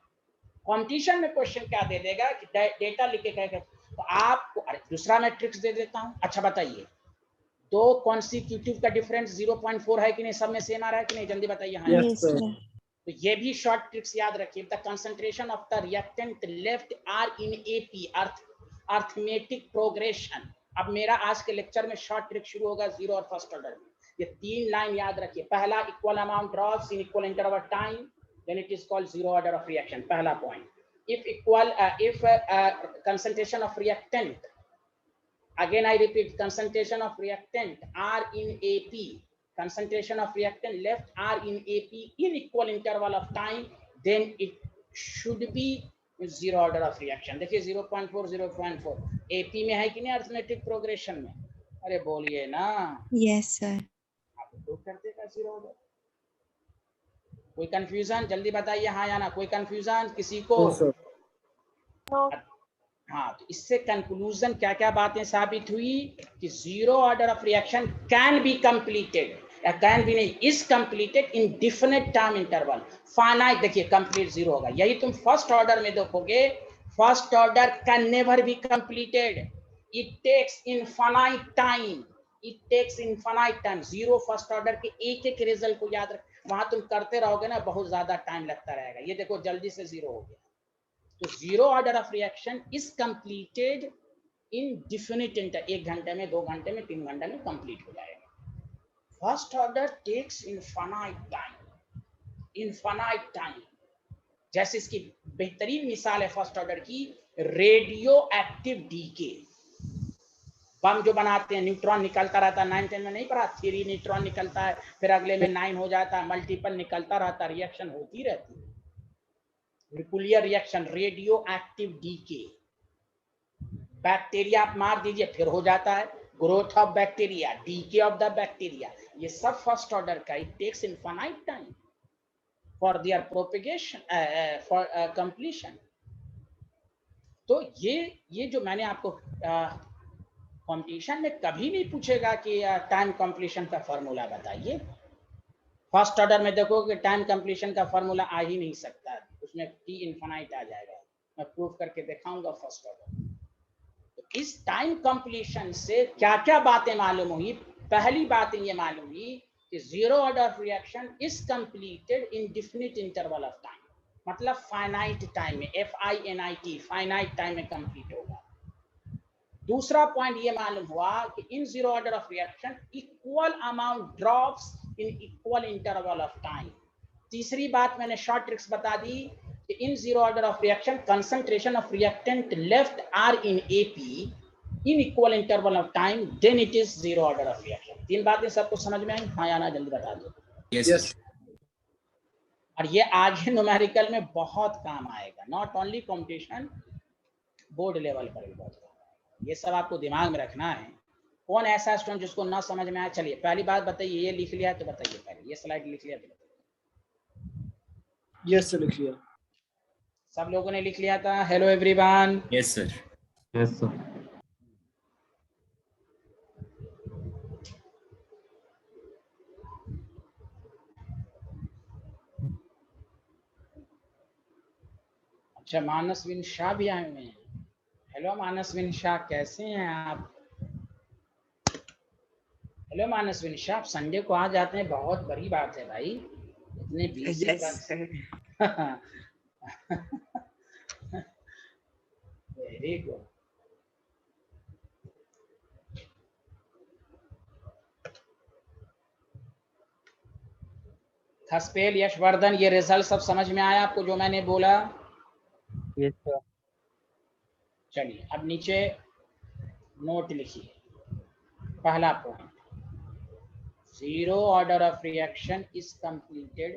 Speaker 1: कॉम्पिटिशन में क्वेश्चन क्या दे देगा कि डेटा लिख के कहेगा, तो आपको दूसरा मैं ट्रिक्स दे देता हूं। अच्छा बताइए, दो कॉन्सिक्यूटिव का डिफरेंस 0.4 है कि नहीं, सब में सेम आ रहा है कि नहीं, जल्दी बताइए हाँ।
Speaker 2: Yes,
Speaker 7: Yes,
Speaker 2: sir.
Speaker 7: sir.
Speaker 1: तो ये भी शॉर्ट ट्रिक्स याद रखिए। The concentration of the reactant left are in AP arithmetic progression. अब मेरा आज के लेक्चर में शॉर्ट ट्रिक शुरू होगा 0 और फर्स्ट ऑर्डर में। ये 3 लाइन याद रखिए। पहला, equal amount drops in equal interval time, then it is called 0 order of reaction, पहला point. if concentration of reactant, again I repeat, concentration of reactant are in AP, concentration of reactant left are in AP in equal interval of time, then it should be 0 order of reaction। देखिए 0.4 0.4 AP में है कि नहीं अर्थमेटिक प्रोग्रेशन में? अरे बोलिए ना।
Speaker 7: Yes, sir.
Speaker 1: आप प्रूव कर देगा 0 ऑर्डर। कोई कंफ्यूजन, जल्दी बताइए हाँ या ना। कोई कंफ्यूजन किसी को?
Speaker 2: No, sir.
Speaker 1: हाँ, तो इससे कंक्लूजन क्या क्या बातें साबित हुई कि 0 order of reaction can be completed, या कैन बी नहीं, is completed in definite time interval, finite. देखिए कंप्लीट 0 होगा, यही तुम फर्स्ट ऑर्डर में देखोगे। First order can never be completed, it takes infinite time, it takes infinite time. 0 first order के एक एक रिजल्ट को याद रख, वहां तुम करते रहोगे ना, बहुत ज्यादा टाइम लगता रहेगा। ये देखो जल्दी से 0 हो गया। तो 0 order of reaction is completed in definite inter, 1 घंटे में, 2 घंटे में, 3 घंटे में कंप्लीट हो जाएगा। First order takes infinite time, infinite time. जैसे इसकी बेहतरीन मिसाल है फर्स्ट ऑर्डर की, रेडियो एक्टिव डीके। बम जो बनाते हैं, न्यूट्रॉन निकलता रहता है, 9 10 में नहीं पढ़ा, 3 न्यूट्रॉन निकलता है, फिर अगले में 9 हो जाता है, मल्टीपल निकलता रहता है, रिएक्शन होती रहती है, रिपुलियर reaction, radio active decay. Bacteria आप मार दीजिए फिर हो जाता है, growth of bacteria, decay of the bacteria, ये सब फर्स्ट ऑर्डर का। It takes infinite time for their propagation, for completion. तो ये जो मैंने आपको कंप्लीशन में कभी नहीं पूछेगा कि टाइम कंप्लीशन का फॉर्मूला बताइए। फर्स्ट ऑर्डर में देखोगे टाइम कंप्लीशन का फॉर्मूला आ ही नहीं सकता, उसमें टी इनफाइनाइट आ जाएगा। मैं प्रूव करके दिखाऊंगा फर्स्ट ऑर्डर। तो इस टाइम कंप्लीशन से क्या क्या बातें मालूम हुई? पहली बात ये मालूम हुई कि 0 order of reaction is completed in definite interval of time, मतलब फाइनाइट टाइम में, FINIT, फाइनाइट टाइम में कंप्लीट होगा। दूसरा पॉइंट ये मालूम हुआ कि in 0 order of reaction equal amount drops in equal interval of time. तीसरी बात मैंने शॉर्ट ट्रिक्स बता दी कि in 0 order of reaction concentration of reactant left are in AP in equal interval of time, then it is 0 order of reaction. 3 बातें सबको समझ में आई हाँ या ना, जल्दी बता दो।
Speaker 3: Yes,
Speaker 2: Yes.
Speaker 3: sir.
Speaker 1: और ये आगे न्यूमेरिकल में बहुत काम आएगा, not only competition, board level पर भी बहुत काम आएगा। ये सब आपको दिमाग में रखना है। कौन ऐसा स्टूडेंट जिसको ना समझ में आए? चलिए पहली बात बताइए, ये लिख लिया तो बताइए, पहले ये स्लाइड लिख लिया तो बताइए।
Speaker 2: Yes, sir. लिख लिया।
Speaker 1: सब लोगों ने लिख लिया था? Hello everyone.
Speaker 3: Yes, sir.
Speaker 8: Yes, sir.
Speaker 1: अच्छा, मानसविन शाह भी आए हुए हैं। हेलो मानसविन शाह, कैसे हैं आप? हेलो मानसविन शाह, आप संडे को आ जाते हैं, बहुत बड़ी बात है भाई, इतने बिजी वेरी गुड। खसपेल, यशवर्धन, ये रिजल्ट सब समझ में आया आपको जो मैंने बोला?
Speaker 2: Yes sir.
Speaker 1: चलिए अब नीचे नोट लिखिए। पहला point, zero order of reaction is completed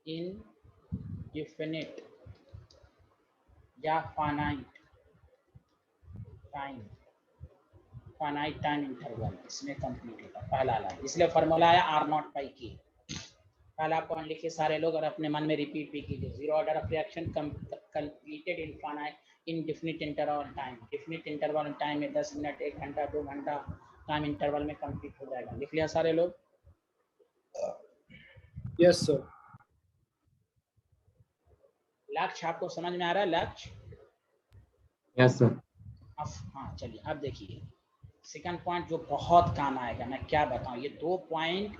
Speaker 1: in definite या finite टाइम इंटरवल, इसमें कंप्लीट होगा पहला लाइन, इसलिए फॉर्मूला है R नॉट पाई के। पहला पॉइंट लिखिए सारे लोग और अपने मन में रिपीट भी कीजिए। Zero order of reaction completed in finite indefinite interval time. Definite interval time में 10 मिनट, 1 घंटा, 2 घंटा टाइम इंटरवल में कंप्लीट हो जाएगा। लिख लिया सारे लोग?
Speaker 2: Yes sir.
Speaker 1: लक्ष्य आपको समझ में आ रहा है? लक्ष्य?
Speaker 3: Yes sir.
Speaker 1: अब हाँ चलिए, अब देखिए सेकंड पॉइंट जो बहुत काम आएगा, मैं क्या बताऊं, ये 2 पॉइंट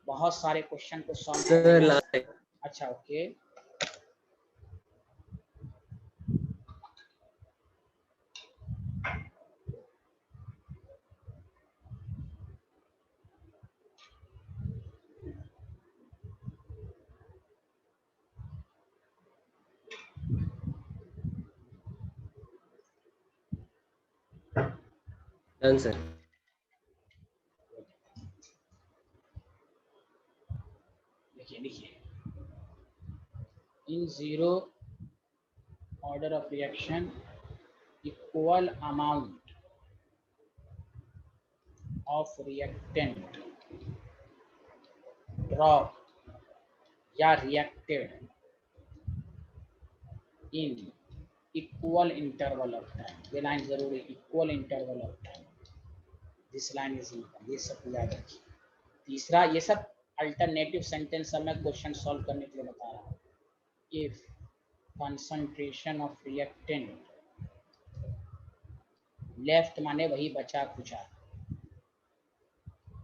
Speaker 1: बहुत सारे क्वेश्चन को सॉल्व करने। अच्छा ओके,
Speaker 5: डन सर।
Speaker 1: लिखिए लिखिए, in zero order of reaction equal amount of reactant drop या reacted in equal interval of time. ये लाइन जरूरी, equal interval of time, this line is equal, ये सब याद रखिए। तीसरा, ये सब अल्टरनेटिव सेंटेंस सब मैं क्वेश्चन सॉल्व करने के लिए बता रहा हूँ। If concentration of reactant left माने वही बचा खुचा,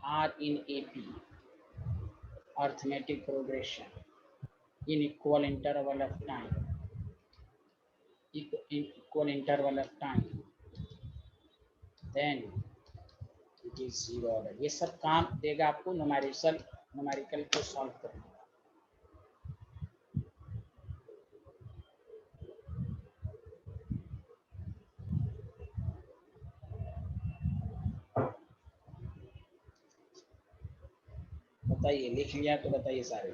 Speaker 1: are in AP arithmetic progression in equal interval of time, then it is zero order। ये सब काम देगा आपको न्यूमेरिकल को सॉल्व करने का। बताइए, लिख लिया तो बताइए सारे।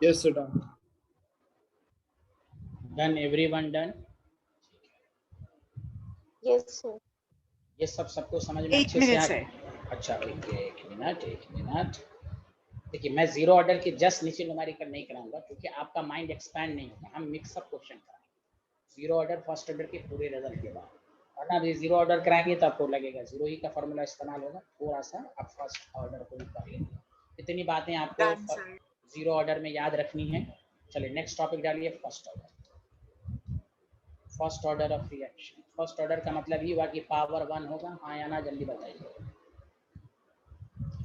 Speaker 2: Yes sir. Done.
Speaker 1: Done, everyone done?
Speaker 7: Yes sir.
Speaker 1: ये सब सबको समझ में अच्छे से आ गया? अच्छा एक मिनट। देखिए मैं जीरो ऑर्डर के जस्ट नीचे न्यूमेरिकल नहीं कराऊंगा क्योंकि आपका माइंड एक्सपैंड नहीं होगा, हम मिक्सअप क्वेश्चन कराएंगे। जीरो ऑर्डर फर्स्ट ऑर्डर के पूरे रिजल्ट के बाद, और ना भी जीरो ऑर्डर कराएंगे तो आपको लगेगा जीरो ही का फॉर्मूला इस्तेमाल होगा, थोड़ा सा आप फर्स्ट ऑर्डर को भी कर लेंगे। इतनी बातें आपको जीरो ऑर्डर में याद रखनी है। चलिए नेक्स्ट टॉपिक डालिए, first order. First order of reaction, first order का मतलब ये हुआ कि पावर 1 होगा। हाँ या ना, जल्दी बताइए।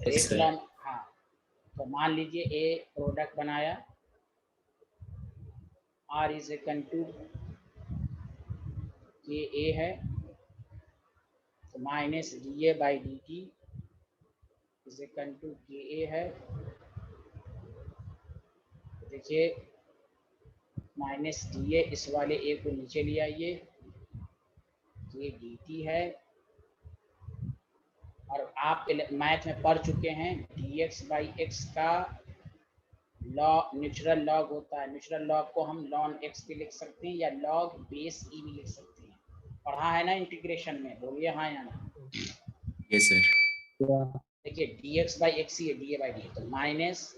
Speaker 3: Yes, sir.
Speaker 1: हाँ, तो मान लीजिए ए प्रोडक्ट बनाया, R is equal to k A है, तो minus d A by d t is equal to k A है। देखिए माइनस डी ए, इस वाले ए को नीचे ले आइए, ये डी टी है। और आप मैथ में पढ़ चुके हैं डी एक्स बाई एक्स का लॉग नेचुरल लॉग होता है। नेचुरल लॉग को हम लॉन एक्स भी लिख सकते हैं या लॉग बेस ई भी लिख सकते हैं। पढ़ा है ना इंटीग्रेशन में? बोलिए हाँ या ना।
Speaker 3: Yes sir.
Speaker 1: देखिए डी एक्स बाई एक्स ही है, डी ए बाई डी, तो minus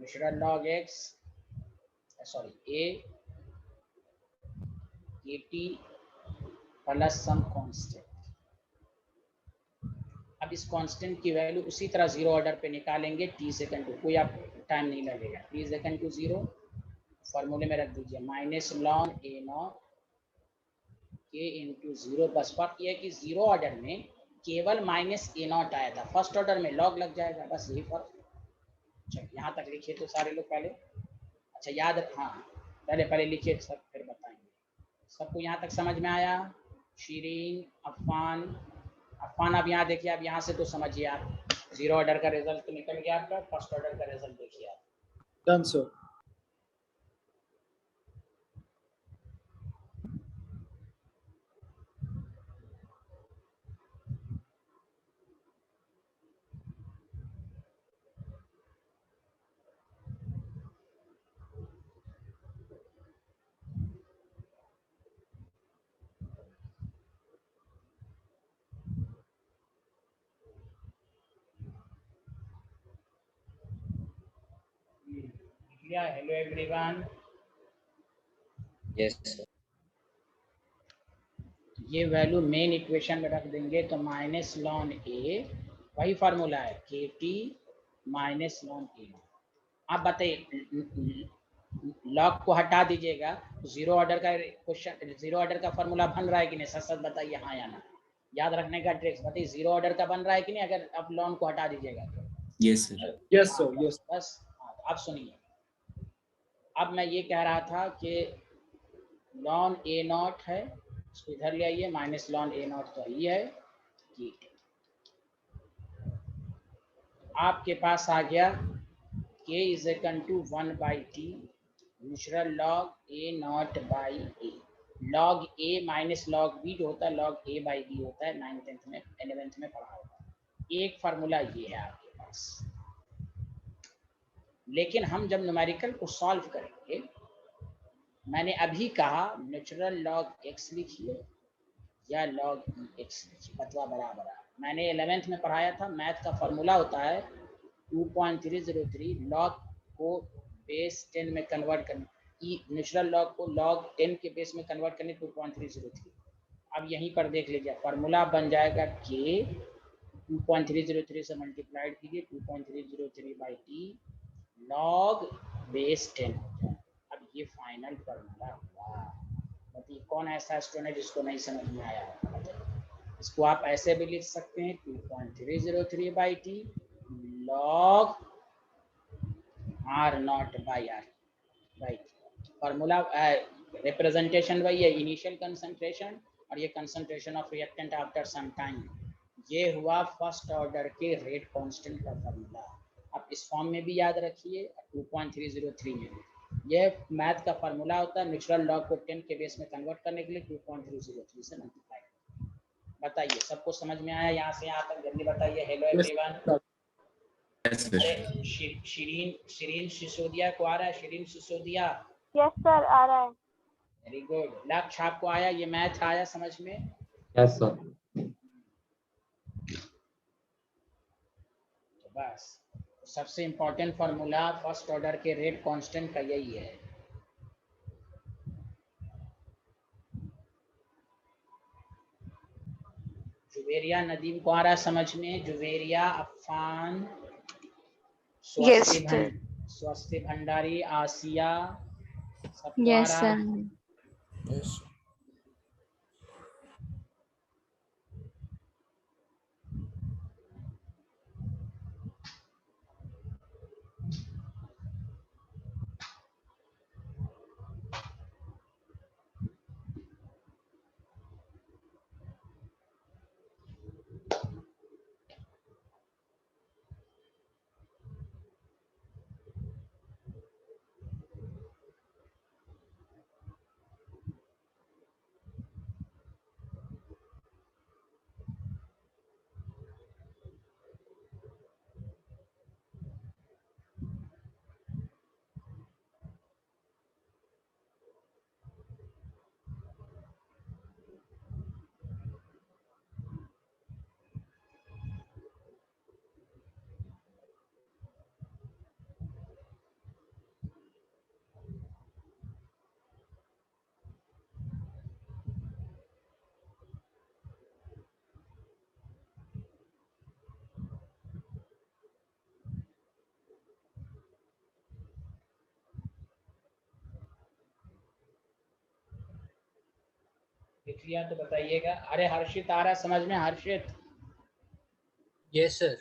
Speaker 1: natural log x sorry A t plus some constant. अब इस कांस्टेंट की वैल्यू उसी तरह जीरो ऑर्डर पे निकालेंगे टी सेकंड टू, कोई आप टाइम नहीं लगेगा, टी सेकंड टू जीरो फॉर्मूले में रख दीजिए माइनस लॉन ए नॉट के इंटू जीरो। बस फर्क ये है कि जीरो ऑर्डर में केवल माइनस ए नॉट आया था, फर्स्ट ऑर्डर में लॉग लग जाएगा, बस यही फर्क। अच्छा यहाँ तक लिखिए तो सारे लोग पहले, अच्छा याद, हाँ पहले लिखिए सब फिर बताएंगे। सबको यहाँ तक समझ में आया? शीरीन, अफान, अब यहाँ देखिए, अब यहाँ से तो समझिए आप, जीरो ऑर्डर का रिजल्ट तो निकल गया आपका, फर्स्ट ऑर्डर का रिजल्ट देखिए आप।
Speaker 2: Done sir.
Speaker 1: Hello everyone,
Speaker 3: Yes, sir.
Speaker 1: ये वैल्यू मेन इक्वेशन में रख देंगे तो माइनस लॉन ए, वही फार्मूला है के टी माइनस लॉन ए। आप बताइए, लॉग को हटा दीजिएगा, जीरो ऑर्डर का क्वेश्चन, जीरो ऑर्डर का फार्मूला बन रहा है कि नहीं, सच सच बताइए हाँ या ना। याद रखने का ट्रिक्स बताइए, जीरो ऑर्डर का बन रहा है कि नहीं अगर आप लॉन को हटा दीजिएगा तो?
Speaker 6: Yes sir.
Speaker 2: Yes sir, yes.
Speaker 1: बस हाँ, तो अब सुनिए, अब मैं ये कह रहा था कि लॉन ए नॉट है, इसको इधर ले आइए, माइनस लॉन ए नॉट तो ये है कि आपके पास आ गया k is equal to 1 by t natural log A not by A. Log A minus log B जो होता है, लॉग ए बाई बी होता है, 9th 10th में 11th में पढ़ा होगा। एक फार्मूला ये है आपके पास, लेकिन हम जब न्यूमेरिकल को सॉल्व करेंगे, मैंने अभी कहा नेचुरल लॉग एक्स लिखिए या लॉग एक्स लिखिए, बतवा बराबर है। मैंने 11th में पढ़ाया था, मैथ का फार्मूला होता है 2.303 लॉग को बेस 10 में कन्वर्ट करने, नेचुरल लॉग को लॉग 10 के बेस में कन्वर्ट करने 2.303। अब यहीं पर देख लीजिए, फार्मूला बन जाएगा के 2.303 से मल्टीप्लाइड कीजिए 2.303 बाई टी लॉग बेस 10। अब ये फाइनल फार्मूला हुआ। बताइए कौन ऐसा स्टूडेंट है जिसको नहीं समझ में आया होगा? इसको आप ऐसे भी लिख सकते हैं 2.303 by t log R not by R, right. Formula representation वही है, इनिशियल कंसंट्रेशन और ये concentration of reactant after some time. ये हुआ फर्स्ट ऑर्डर के रेट कांस्टेंट का फार्मूला। आप इस फॉर्म में भी याद रखिए, 2.303 में ये मैथ का फार्मूला होता है, नेचुरल लॉग को 10 के बेस में कन्वर्ट करने के लिए 2.303 से मल्टीप्लाई। बताइए सबको समझ में आया यहाँ से यहाँ तक? जल्दी बताइए। Hello everyone.
Speaker 6: Yes sir.
Speaker 1: अरे शिरीन सिसोदिया को आ रहा है? शिरीन सिसोदिया,
Speaker 7: यस सर, आ रहा है।
Speaker 1: Very good. लक्ष्य आपको आया, ये मैथ आया समझ में?
Speaker 3: Yes, sir.
Speaker 1: तो बस सबसे इंपॉर्टेंट फार्मूला फर्स्ट ऑर्डर के रेट कांस्टेंट का यही है। जुवेरिया नदीम को आ रहा है समझ में? जुवेरिया, अफान, स्वस्ति भंडारी, आसिया, सबको आ
Speaker 4: यस
Speaker 1: रहा
Speaker 4: सर।
Speaker 1: है?
Speaker 6: यस।
Speaker 1: लिख लिया तो बताइएगा। अरे हर्षित आ रहा समझ में? हर्षित
Speaker 5: यस सर।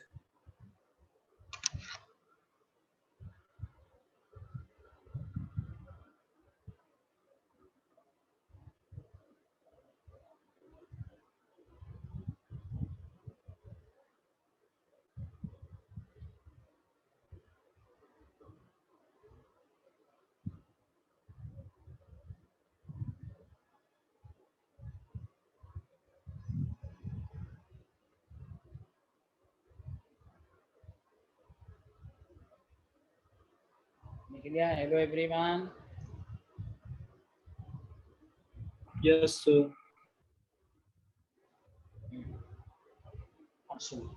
Speaker 1: लिख लिया? Hello everyone.
Speaker 2: Yes, sir.
Speaker 1: अब सुनिए,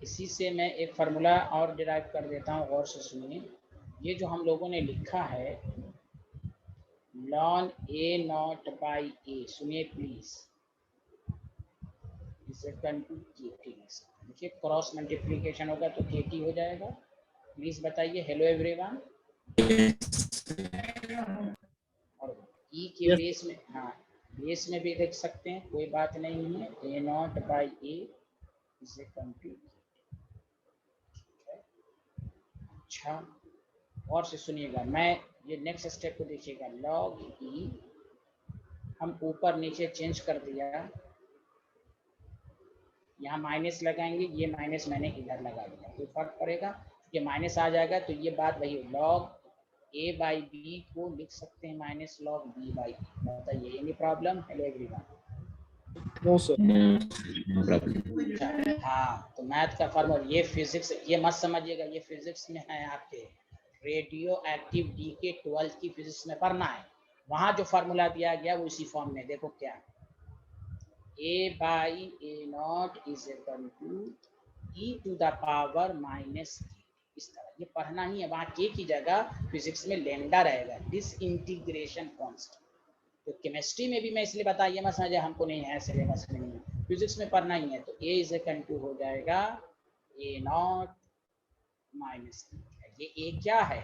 Speaker 1: इसी से मैं एक फार्मूला और डिराइव कर देता हूँ, गौर से सुनिए। ये जो हम लोगों ने लिखा है ln a नॉट बाई ए, सुनिए प्लीज, देखिए क्रॉस मल्टीप्लीकेशन होगा तो केटी हो जाएगा। प्लीज बताइए हेलो एवरीवन। और ई के
Speaker 2: Yes.
Speaker 1: बेस में, हाँ बेस में भी लिख सकते हैं, कोई बात नहीं है। A not by A is equal to, अच्छा और से सुनिएगा, मैं ये नेक्स्ट स्टेप को देखिएगा। लॉग ई हम ऊपर नीचे चेंज कर दिया, यहाँ माइनस लगाएंगे, ये माइनस मैंने इधर लगा दिया, कोई फर्क पड़ेगा? ये माइनस आ जाएगा तो ये बात वही, लॉग ए बाई बी को लिख सकते हैं माइनस लॉग बी बाई, बताइए any problem? Hello everyone.
Speaker 2: No, sir.
Speaker 6: No problem.
Speaker 1: हाँ तो मैथ का फॉर्मूला, ये फिजिक्स, ये मत समझिएगा, ये फिजिक्स में है आपके रेडियो एक्टिव डी के 12th की फिजिक्स में पढ़ना है। वहाँ जो फार्मूला दिया गया वो इसी फॉर्म में, देखो क्या, a by A not is equal to e to the power minus k, इस तरह ये पढ़ना ही है। वहाँ के की जगह फिजिक्स में लेंडा रहेगा, डिसइंटीग्रेशन कांस्टेंट। तो केमिस्ट्री में भी मैं इसलिए बताया, ये मत समझे हमको नहीं है सिलेबस में, नहीं है, फिजिक्स में पढ़ना ही है। तो ए इज इक्वल टू हो जाएगा ए नॉट माइनस, ये ए क्या है,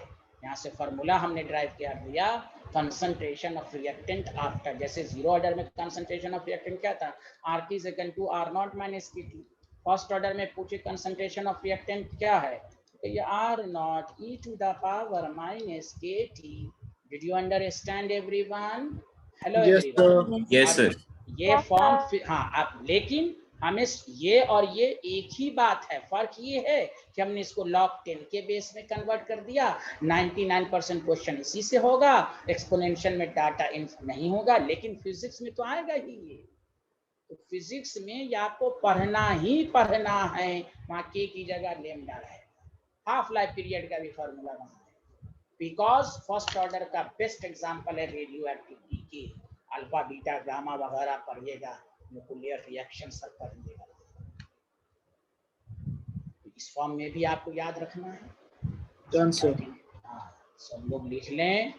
Speaker 1: यहाँ से फार्मूला हमने ड्राइव किया दिया, कंसंट्रेशन ऑफ रिएक्टेंट आफ्टर, जैसे जीरो ऑर्डर में कंसंट्रेशन ऑफ रिएक्टेंट क्या था, R T is equal to R not minus K T. First order में पूछे कंसंट्रेशन ऑफ रिएक्टेंट क्या है, तो ये R naught E to the power minus K T. Did you understand everyone? Hello
Speaker 2: Yes,
Speaker 1: everyone.
Speaker 2: sir.
Speaker 6: Yes, sir.
Speaker 1: ये फॉर्म, हाँ आप, लेकिन हमें ये और ये एक ही बात है, फर्क ये है कि हमने इसको लॉग 10 के बेस में कन्वर्ट कर दिया। 99% क्वेश्चन इसी से होगा, एक्सपोनेंशियल में डाटा इन्फ नहीं होगा, लेकिन फिजिक्स में तो आएगा ही ये। तो फिजिक्स में ये आपको पढ़ना ही पढ़ना है, वहाँ के की जगह लेमडा रहेगा। हाफ लाइफ पीरियड का भी फॉर्मूला वहाँ है, बिकॉज फर्स्ट ऑर्डर का बेस्ट एग्जांपल है रेडियो एक्टिविटी के, अल्फा बीटा गामा वगैरह पढ़िएगा, न्यूक्लियर रिएक्शन सब पढ़िएगा। इस फॉर्म में भी आपको याद रखना है।
Speaker 2: Done, sir.
Speaker 1: हाँ सब लोग लिख लें।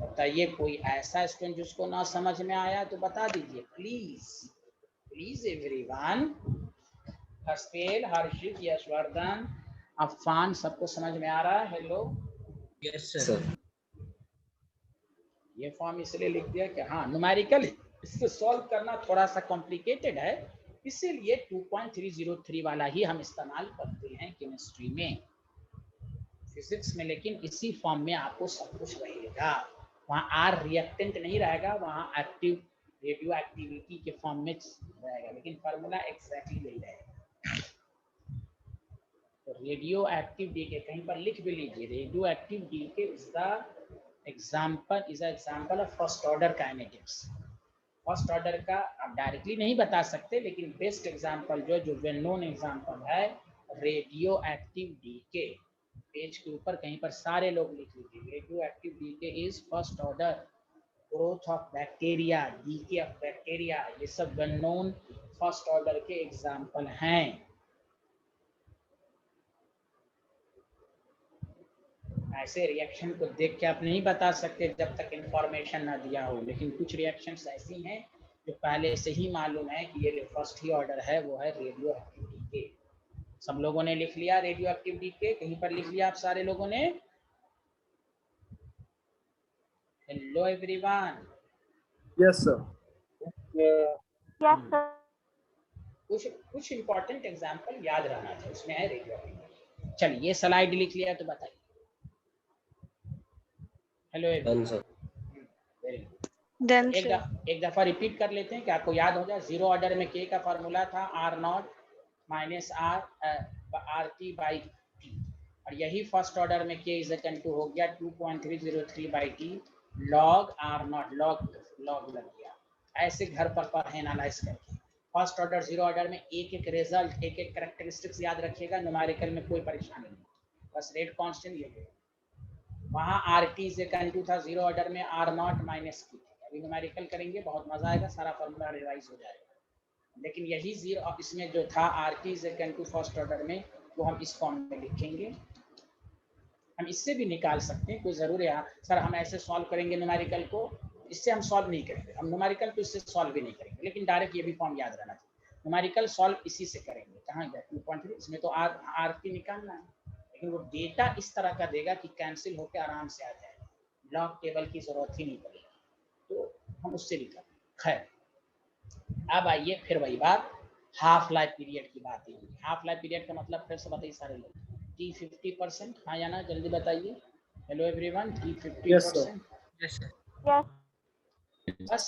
Speaker 1: बताइए कोई ऐसा स्टूडेंट जिसको ना समझ में आया तो बता दीजिए प्लीज, प्लीज एवरीवन। हर्षेल, हर्षित, यशवर्धन, अफान, सबको समझ में आ रहा है? Hello
Speaker 5: yes
Speaker 6: Sir.
Speaker 5: सर।
Speaker 1: ये फॉर्म इसलिए लिख दिया कि हाँ न्यूमेरिकल इससे सॉल्व करना थोड़ा सा कॉम्प्लिकेटेड है, इसीलिए 2.303 वाला ही हम इस्तेमाल करते हैं केमिस्ट्री में। फिजिक्स में लेकिन इसी फॉर्म में आपको सब कुछ रहेगा, वहाँ आर रिएक्टेंट नहीं रहेगा, वहाँ एक्टिव रेडियो एक्टिविटी के फॉर्म में रहेगा, लेकिन फार्मूला एग्जैक्टली यही रहेगा। तो रेडियो एक्टिव डी के कहीं पर लिख भी लीजिए, रेडियो एक्टिव डी के is the example, is example of first order kinetics. First order का आप डायरेक्टली नहीं बता सकते, लेकिन बेस्ट एग्जाम्पल जो वेल नोन एग्जाम्पल है रेडियो एक्टिव डी के। पेज के ऊपर कहीं पर सारे लोग लिख लीजिए, रेडियो एक्टिव डी के is first order, growth of bacteria, decay of bacteria, ये सब वेल नोन फर्स्ट ऑर्डर के एग्जाम्पल हैं। ऐसे रिएक्शन को देख के आप नहीं बता सकते जब तक इंफॉर्मेशन ना दिया हो, लेकिन कुछ रिएक्शंस ऐसी हैं जो पहले से ही मालूम है कि ये फर्स्ट ही ऑर्डर है, वो है रेडियो एक्टिविटी के। सब लोगों ने लिख लिया रेडियो एक्टिविटी के, कहीं पर लिख लिया आप सारे लोगों ने? Hello everyone.
Speaker 2: Yes, sir.
Speaker 1: कुछ इंपॉर्टेंट एग्जांपल याद रहना चाहिए, उसमें है रेडियो। चलिए ये स्लाइड लिख लिया तो बताइए। Hello everyone. Very good.
Speaker 4: Then
Speaker 1: एक दफा रिपीट कर लेते हैं कि आपको याद हो जाए। जीरो ऑर्डर में के का फॉर्मूला था R not minus R t by t, और यही फर्स्ट ऑर्डर में के इज इक्वल टू हो गया 2.303 by t log R not, log लग गया। ऐसे घर पर पढ़े एनालाइज करके। फर्स्ट ऑर्डर जीरो ऑर्डर में एक एक रिजल्ट, एक एक कैरेक्टरिस्टिक्स याद रखिएगा। न्यूमेरिकल में कोई परेशानी नहीं, बस रेट कांस्टेंट ये। वहाँ आर टी से कंटू था जीरो ऑर्डर में आर नॉट माइनस की। अभी न्यूमेरिकल करेंगे, बहुत मजा आएगा, सारा फॉर्मूला रिवाइज हो जाएगा। लेकिन यही जीरो इसमें जो था आर टी से कंटू फर्स्ट ऑर्डर में, वो हम इस फॉर्म में लिखेंगे। हम इससे भी निकाल सकते हैं, कोई जरूर है सर हम ऐसे सॉल्व करेंगे न्यूमेरिकल को, इससे हम सॉल्व नहीं करेंगे। हम न्यूमेरिकल तो इससे सॉल्व भी नहीं करेंगे, लेकिन डायरेक्ट ये भी फॉर्म याद रहना चाहिए। न्यूमेरिकल सॉल्व इसी से करेंगे। कहाँ गया 2.3, इसमें तो आर टी निकालना है, लेकिन वो डेटा इस तरह का देगा कि कैंसिल होकर आराम से आ जाएगा, लॉग टेबल की जरूरत ही नहीं पड़ेगी, तो हम उससे भी करेंगे। खैर अब आइए फिर वही बात, हाफ लाइफ पीरियड की बात है। हाफ लाइफ पीरियड का मतलब फिर से बताइए सारे लोग। टी 50%, हाँ या ना, जल्दी बताइए। Hello everyone, T 50%।
Speaker 5: Yes sir.
Speaker 1: बस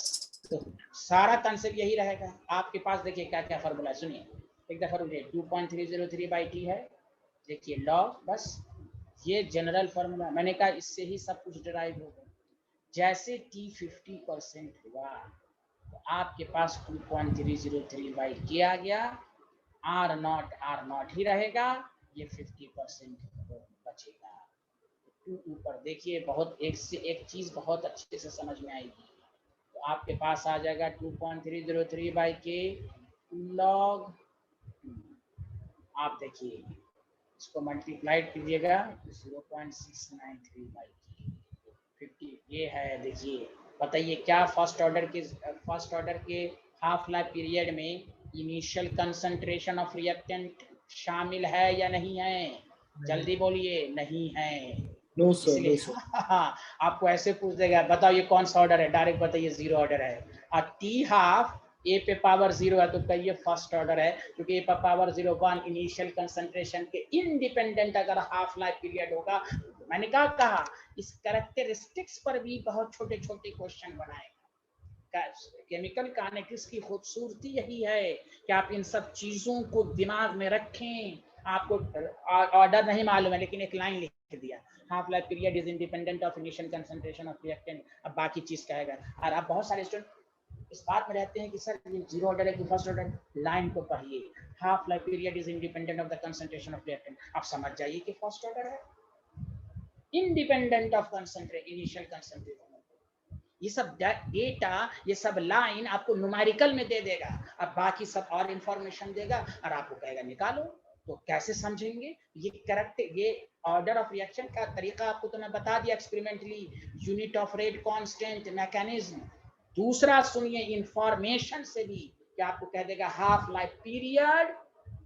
Speaker 1: तो सारा कंसेप्ट यही रहेगा। आपके पास देखिए क्या क्या फॉर्मूला, सुनिए एक दफा रुकिए। 2.303 बाई टी है, देखिए लॉग, बस ये जनरल फॉर्मूला। मैंने कहा इससे ही सब कुछ डिराइव होगा। जैसे टी 50% हुआ तो आपके पास 2.303 बाई के आ गया, आर नॉट ही रहेगा, ये 50% बचेगा। टू ऊपर देखिए, बहुत एक से एक चीज बहुत अच्छे से समझ में आएगी। तो आपके पास आ जाएगा 2.303 बाई के लॉग, आप देखिए इसको मल्टीप्लाइड कीजिएगा 0.693 बाई के 50, ये है। देखिए बताइए क्या फर्स्ट ऑर्डर के हाफ लाइफ पीरियड में इनिशियल कंसंट्रेशन ऑफ रिएक्टेंट शामिल है या नहीं है? जल्दी बोलिए, नहीं है।
Speaker 2: No, sir. No,
Speaker 1: इसलिए
Speaker 2: sir.
Speaker 1: आपको ऐसे पूछ देगा, बताओ ये कौन सा ऑर्डर है, डायरेक्ट बताइए जीरो ऑर्डर है। और टी हाफ ए पे पावर 0 है तो कहिए फर्स्ट ऑर्डर है, क्योंकि ए पे पावर 0 1 इनिशियल कंसंट्रेशन के इंडिपेंडेंट अगर हाफ लाइफ पीरियड होगा। तो मैंने कहा इस कैरेक्टरिस्टिक्स पर भी बहुत छोटे छोटे क्वेश्चन बनाएगा। केमिकल काइनेटिक्स की खूबसूरती यही है कि आप इन सब चीजों को दिमाग में रखें। आपको ऑर्डर नहीं मालूम है, लेकिन एक लाइन लिख दिया, half life period is independent of initial concentration of reactant. अब बाकी चीज कहेगा। और आप बहुत सारे स्टूडेंट इस बात में रहते हैं कि सर ये जीरो ऑर्डर है कि फर्स्ट ऑर्डर। लाइन को पढ़िए, half life period is independent of the concentration of reactant. आप समझ जाइए कि फर्स्ट ऑर्डर है, इंडिपेंडेंट ऑफ इनिशियल कंसंट्रेशन। ये सब डेटा, ये सब लाइन आपको न्यूमेरिकल में दे देगा, अब बाकी सब और इंफॉर्मेशन देगा और आपको कहेगा निकालो। तो कैसे समझेंगे ये करेक्ट? ये ऑर्डर ऑफ रिएक्शन का तरीका आपको तो मैं बता दिया experimentally, unit of rate constant, mechanism. दूसरा सुनिए इंफॉर्मेशन से भी, कि आपको कह देगा half life period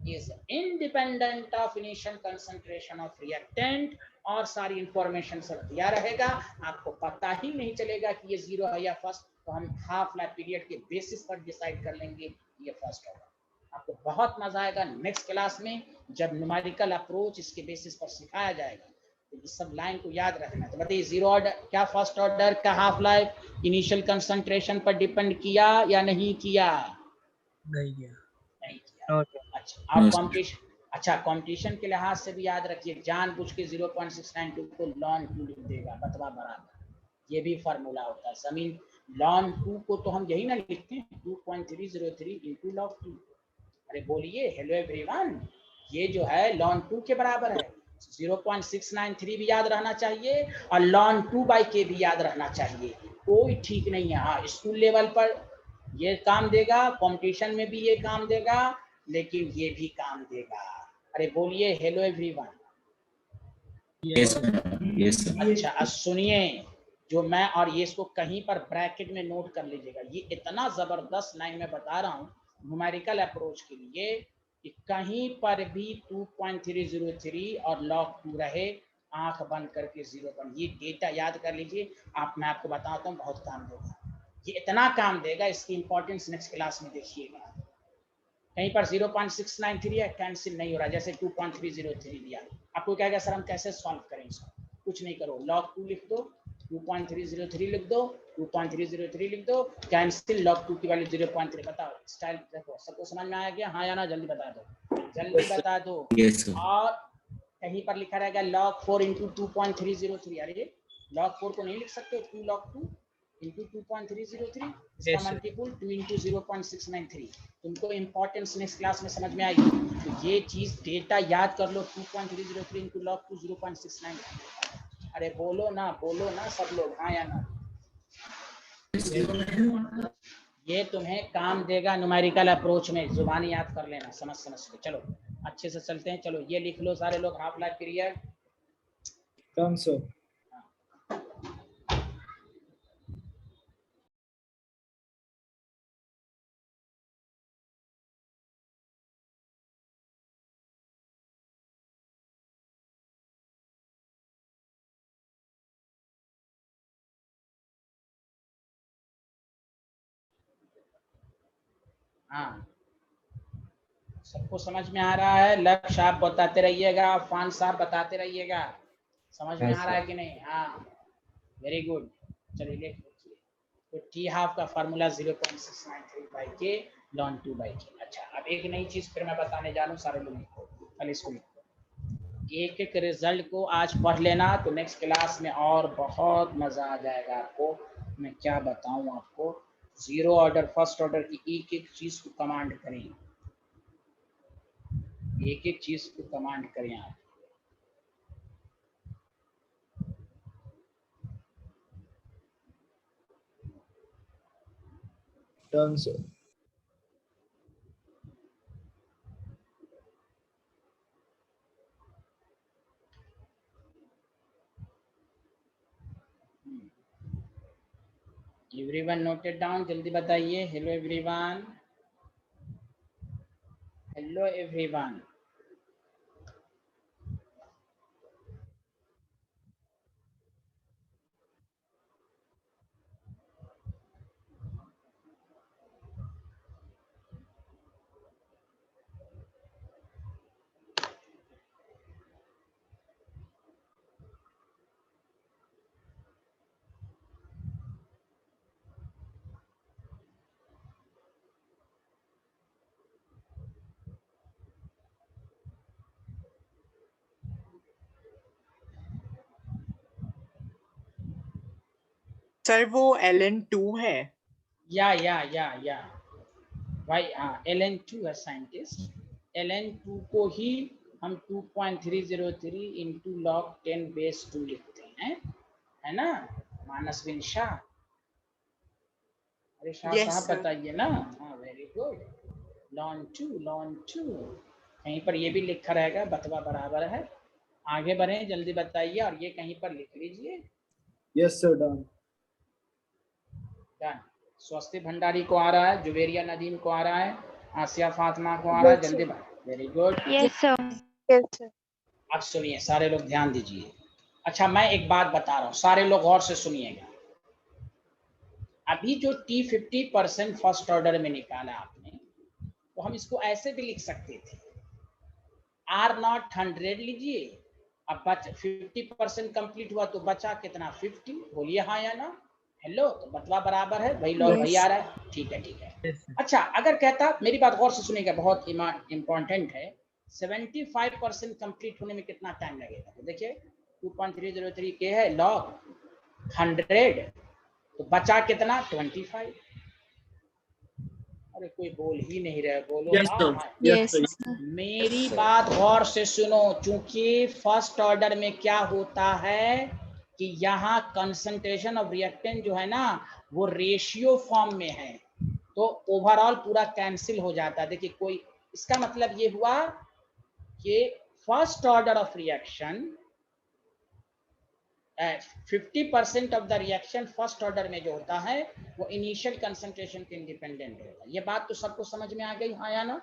Speaker 1: is independent of initial concentration of reactant, और सारी इंफॉर्मेशन सब दिया रहेगा। आपको पता ही नहीं चलेगा कि ये जीरो है या फर्स्ट। तो हम हाफ लाइफ पीरियड के बेसिस पर डिसाइड कर लेंगे ये फर्स्ट ऑर्डर। आपको बहुत मजा आएगा नेक्स्ट क्लास में, जब न्यूमेरिकल अप्रोच इसके बेसिस पर सिखाया जाएगा। तो इस सब लाइन को याद रखना। तो बताइए जीरो ऑर्डर क्या फर्स्ट ऑर्डर का हाफ लाइफ इनिशियल कंसंट्रेशन पर डिपेंड किया या नहीं किया?
Speaker 5: नहीं किया।
Speaker 1: नहीं किया। अच्छा, और कॉम्पिटिशन, अच्छा कंपटीशन के लिहाज से भी याद रखिए, जानबूझ के 0.692 को ln 2 लिख देगा, बतवा बराबर। ये भी फार्मूला होता है। जमीन ln 2 को तो हम यही ना लिखते हैं 2.303 into log 2। अरे बोलिए हेलो एवरीवन, ये जो है ln 2 के बराबर है। 0.693 भी याद रहना चाहिए और ln 2 बाई के भी याद रहना चाहिए। कोई ठीक नहीं है। हाँ, स्कूल लेवल पर ये काम देगा, कंपटीशन में भी ये काम देगा, लेकिन ये भी काम देगा। अरे बोलिए हेलो एवरीवन।
Speaker 6: Yes, sir.
Speaker 1: अच्छा अब सुनिए, जो मैं और ये इसको कहीं पर ब्रैकेट में नोट कर लीजिएगा, ये इतना जबरदस्त लाइन में बता रहा हूँ न्यूमेरिकल अप्रोच के लिए, कि कहीं पर भी 2.303 और log 2 रहे आंख बंद करके 0. ये डेटा याद कर लीजिए, मैं आपको बताता हूँ बहुत काम देगा, ये इतना काम देगा, इसकी इंपॉर्टेंस नेक्स्ट क्लास में देखिएगा। कहीं पर 0.693 है, कैंसिल नहीं हो रहा, जैसे 2.303 दिया, आपको क्या क्या सर हम कैसे सॉल्व करें इसको? कुछ नहीं करो, log 2 लिख दो, 2.303 लिख दो, 2.303 लिख दो, कैंसिल log 2 की वैल्यू 0.3। बताओ स्टाइल देखो, सबको समझ में आया क्या? हाँ या ना? जल्दी बता दो, जल्दी
Speaker 2: Yes, sir.
Speaker 1: बता दो।
Speaker 6: Yes, sir.
Speaker 1: और कहीं पर लिखा रहेगा log 4 into 2.303, अरे log 4 को नहीं लिख सकते, 2 log 2 into 2.303, इसका
Speaker 5: Yes, sir.
Speaker 1: Multiple 2 into 0.693। तुमको इंपॉर्टेंस नेक्स्ट क्लास में समझ में आएगी, तो ये चीज डेटा याद कर लो, 2.303 into log 2 0.693। अरे बोलो ना सब लोग, हाँ या ना? ये तुम्हें काम देगा न्यूमेरिकल अप्रोच में, जुबानी याद कर लेना, समझ के। चलो अच्छे से चलते हैं, चलो ये लिख लो सारे लोग, half life period.
Speaker 2: Done, sir.
Speaker 1: हाँ, सबको समझ में आ रहा है? लक्ष्य आप बताते रहिएगा, फान साहब बताते रहिएगा, समझ में
Speaker 3: Yes,
Speaker 1: आ रहा है
Speaker 3: sir.
Speaker 1: कि नहीं? हाँ, वेरी गुड। चलिए लिख लीजिए, तो टी हाफ का फार्मूला 0.693/k ln 2/k। अच्छा, अब एक नई चीज फिर मैं बताने जा रहा हूँ, सारे लोग लिखो, कल इसको लिखो, एक एक रिजल्ट को आज पढ़ लेना, तो नेक्स्ट क्लास में और बहुत मजा आ जाएगा आपको। मैं क्या बताऊं आपको, जीरो ऑर्डर फर्स्ट ऑर्डर की एक एक चीज को कमांड करें, एक एक चीज को कमांड करें आप।
Speaker 2: Done, sir.
Speaker 1: Everyone noted down, जल्दी बताइए। Hello everyone, hello everyone.
Speaker 7: Sir वो LN2 है।
Speaker 1: या भाई, हाँ LN2 है साइंटिस्ट, LN2 को ही हम 2.303 इंटू log 10⁻² लिखते हैं, है ना मानसविन शाह? अरे शाह
Speaker 7: Yes,
Speaker 1: साहब
Speaker 7: sir.
Speaker 1: बताइए ना। हाँ वेरी गुड, ln 2 कहीं पर ये भी लिखा रहेगा, बतवा बराबर है। आगे बढ़े, जल्दी बताइए, और ये कहीं पर लिख लीजिए।
Speaker 2: Yes, sir. Done.
Speaker 1: डन। स्वस्ति भंडारी को आ रहा है, जुबेरिया नदीम को आ रहा है, आसिया फातिमा को आ रहा है, जल्दी very good.
Speaker 4: Yes, sir.
Speaker 7: Yes, sir.
Speaker 1: अब सुनिए सारे लोग, ध्यान दीजिए। अच्छा, मैं एक बात बता रहा हूँ, सारे लोग गौर से सुनिएगा। अभी जो T50% फर्स्ट ऑर्डर में निकाला आपने, तो हम इसको ऐसे भी लिख सकते थे, R0 100 लीजिए, अब 50% कंप्लीट हुआ तो बचा कितना? 50। बोलिए हाँ या ना? हेलो, तो बतवा बराबर है भाई, लॉग भाई आ रहा है, ठीक है। अच्छा, अगर कहता, मेरी बात गौर से सुनिएगा, बहुत इंपॉर्टेंट है, 75% कंप्लीट होने में कितना टाइम लगेगा? तो देखिए 2.303 के है, लॉग 100, तो बचा कितना? 25। अरे कोई बोल ही नहीं रहे, बोलो
Speaker 2: Yes,
Speaker 1: हाँ
Speaker 2: sir.
Speaker 1: हाँ।
Speaker 2: Yes, sir.
Speaker 1: मेरी बात गौर से सुनो, क्योंकि फर्स्ट ऑर्डर में क्या होता है कि यहाँ कंसंट्रेशन ऑफ रिएक्टेंट जो है ना, वो रेशियो फॉर्म में है, तो ओवरऑल पूरा कैंसिल हो जाता है। देखिए कोई, इसका मतलब ये हुआ कि first order of reaction 50% of the reaction first order में जो होता है, वो इनिशियल कंसंट्रेशन के इंडिपेंडेंट होता है। ये बात तो सबको समझ में आ गई, हाँ या ना?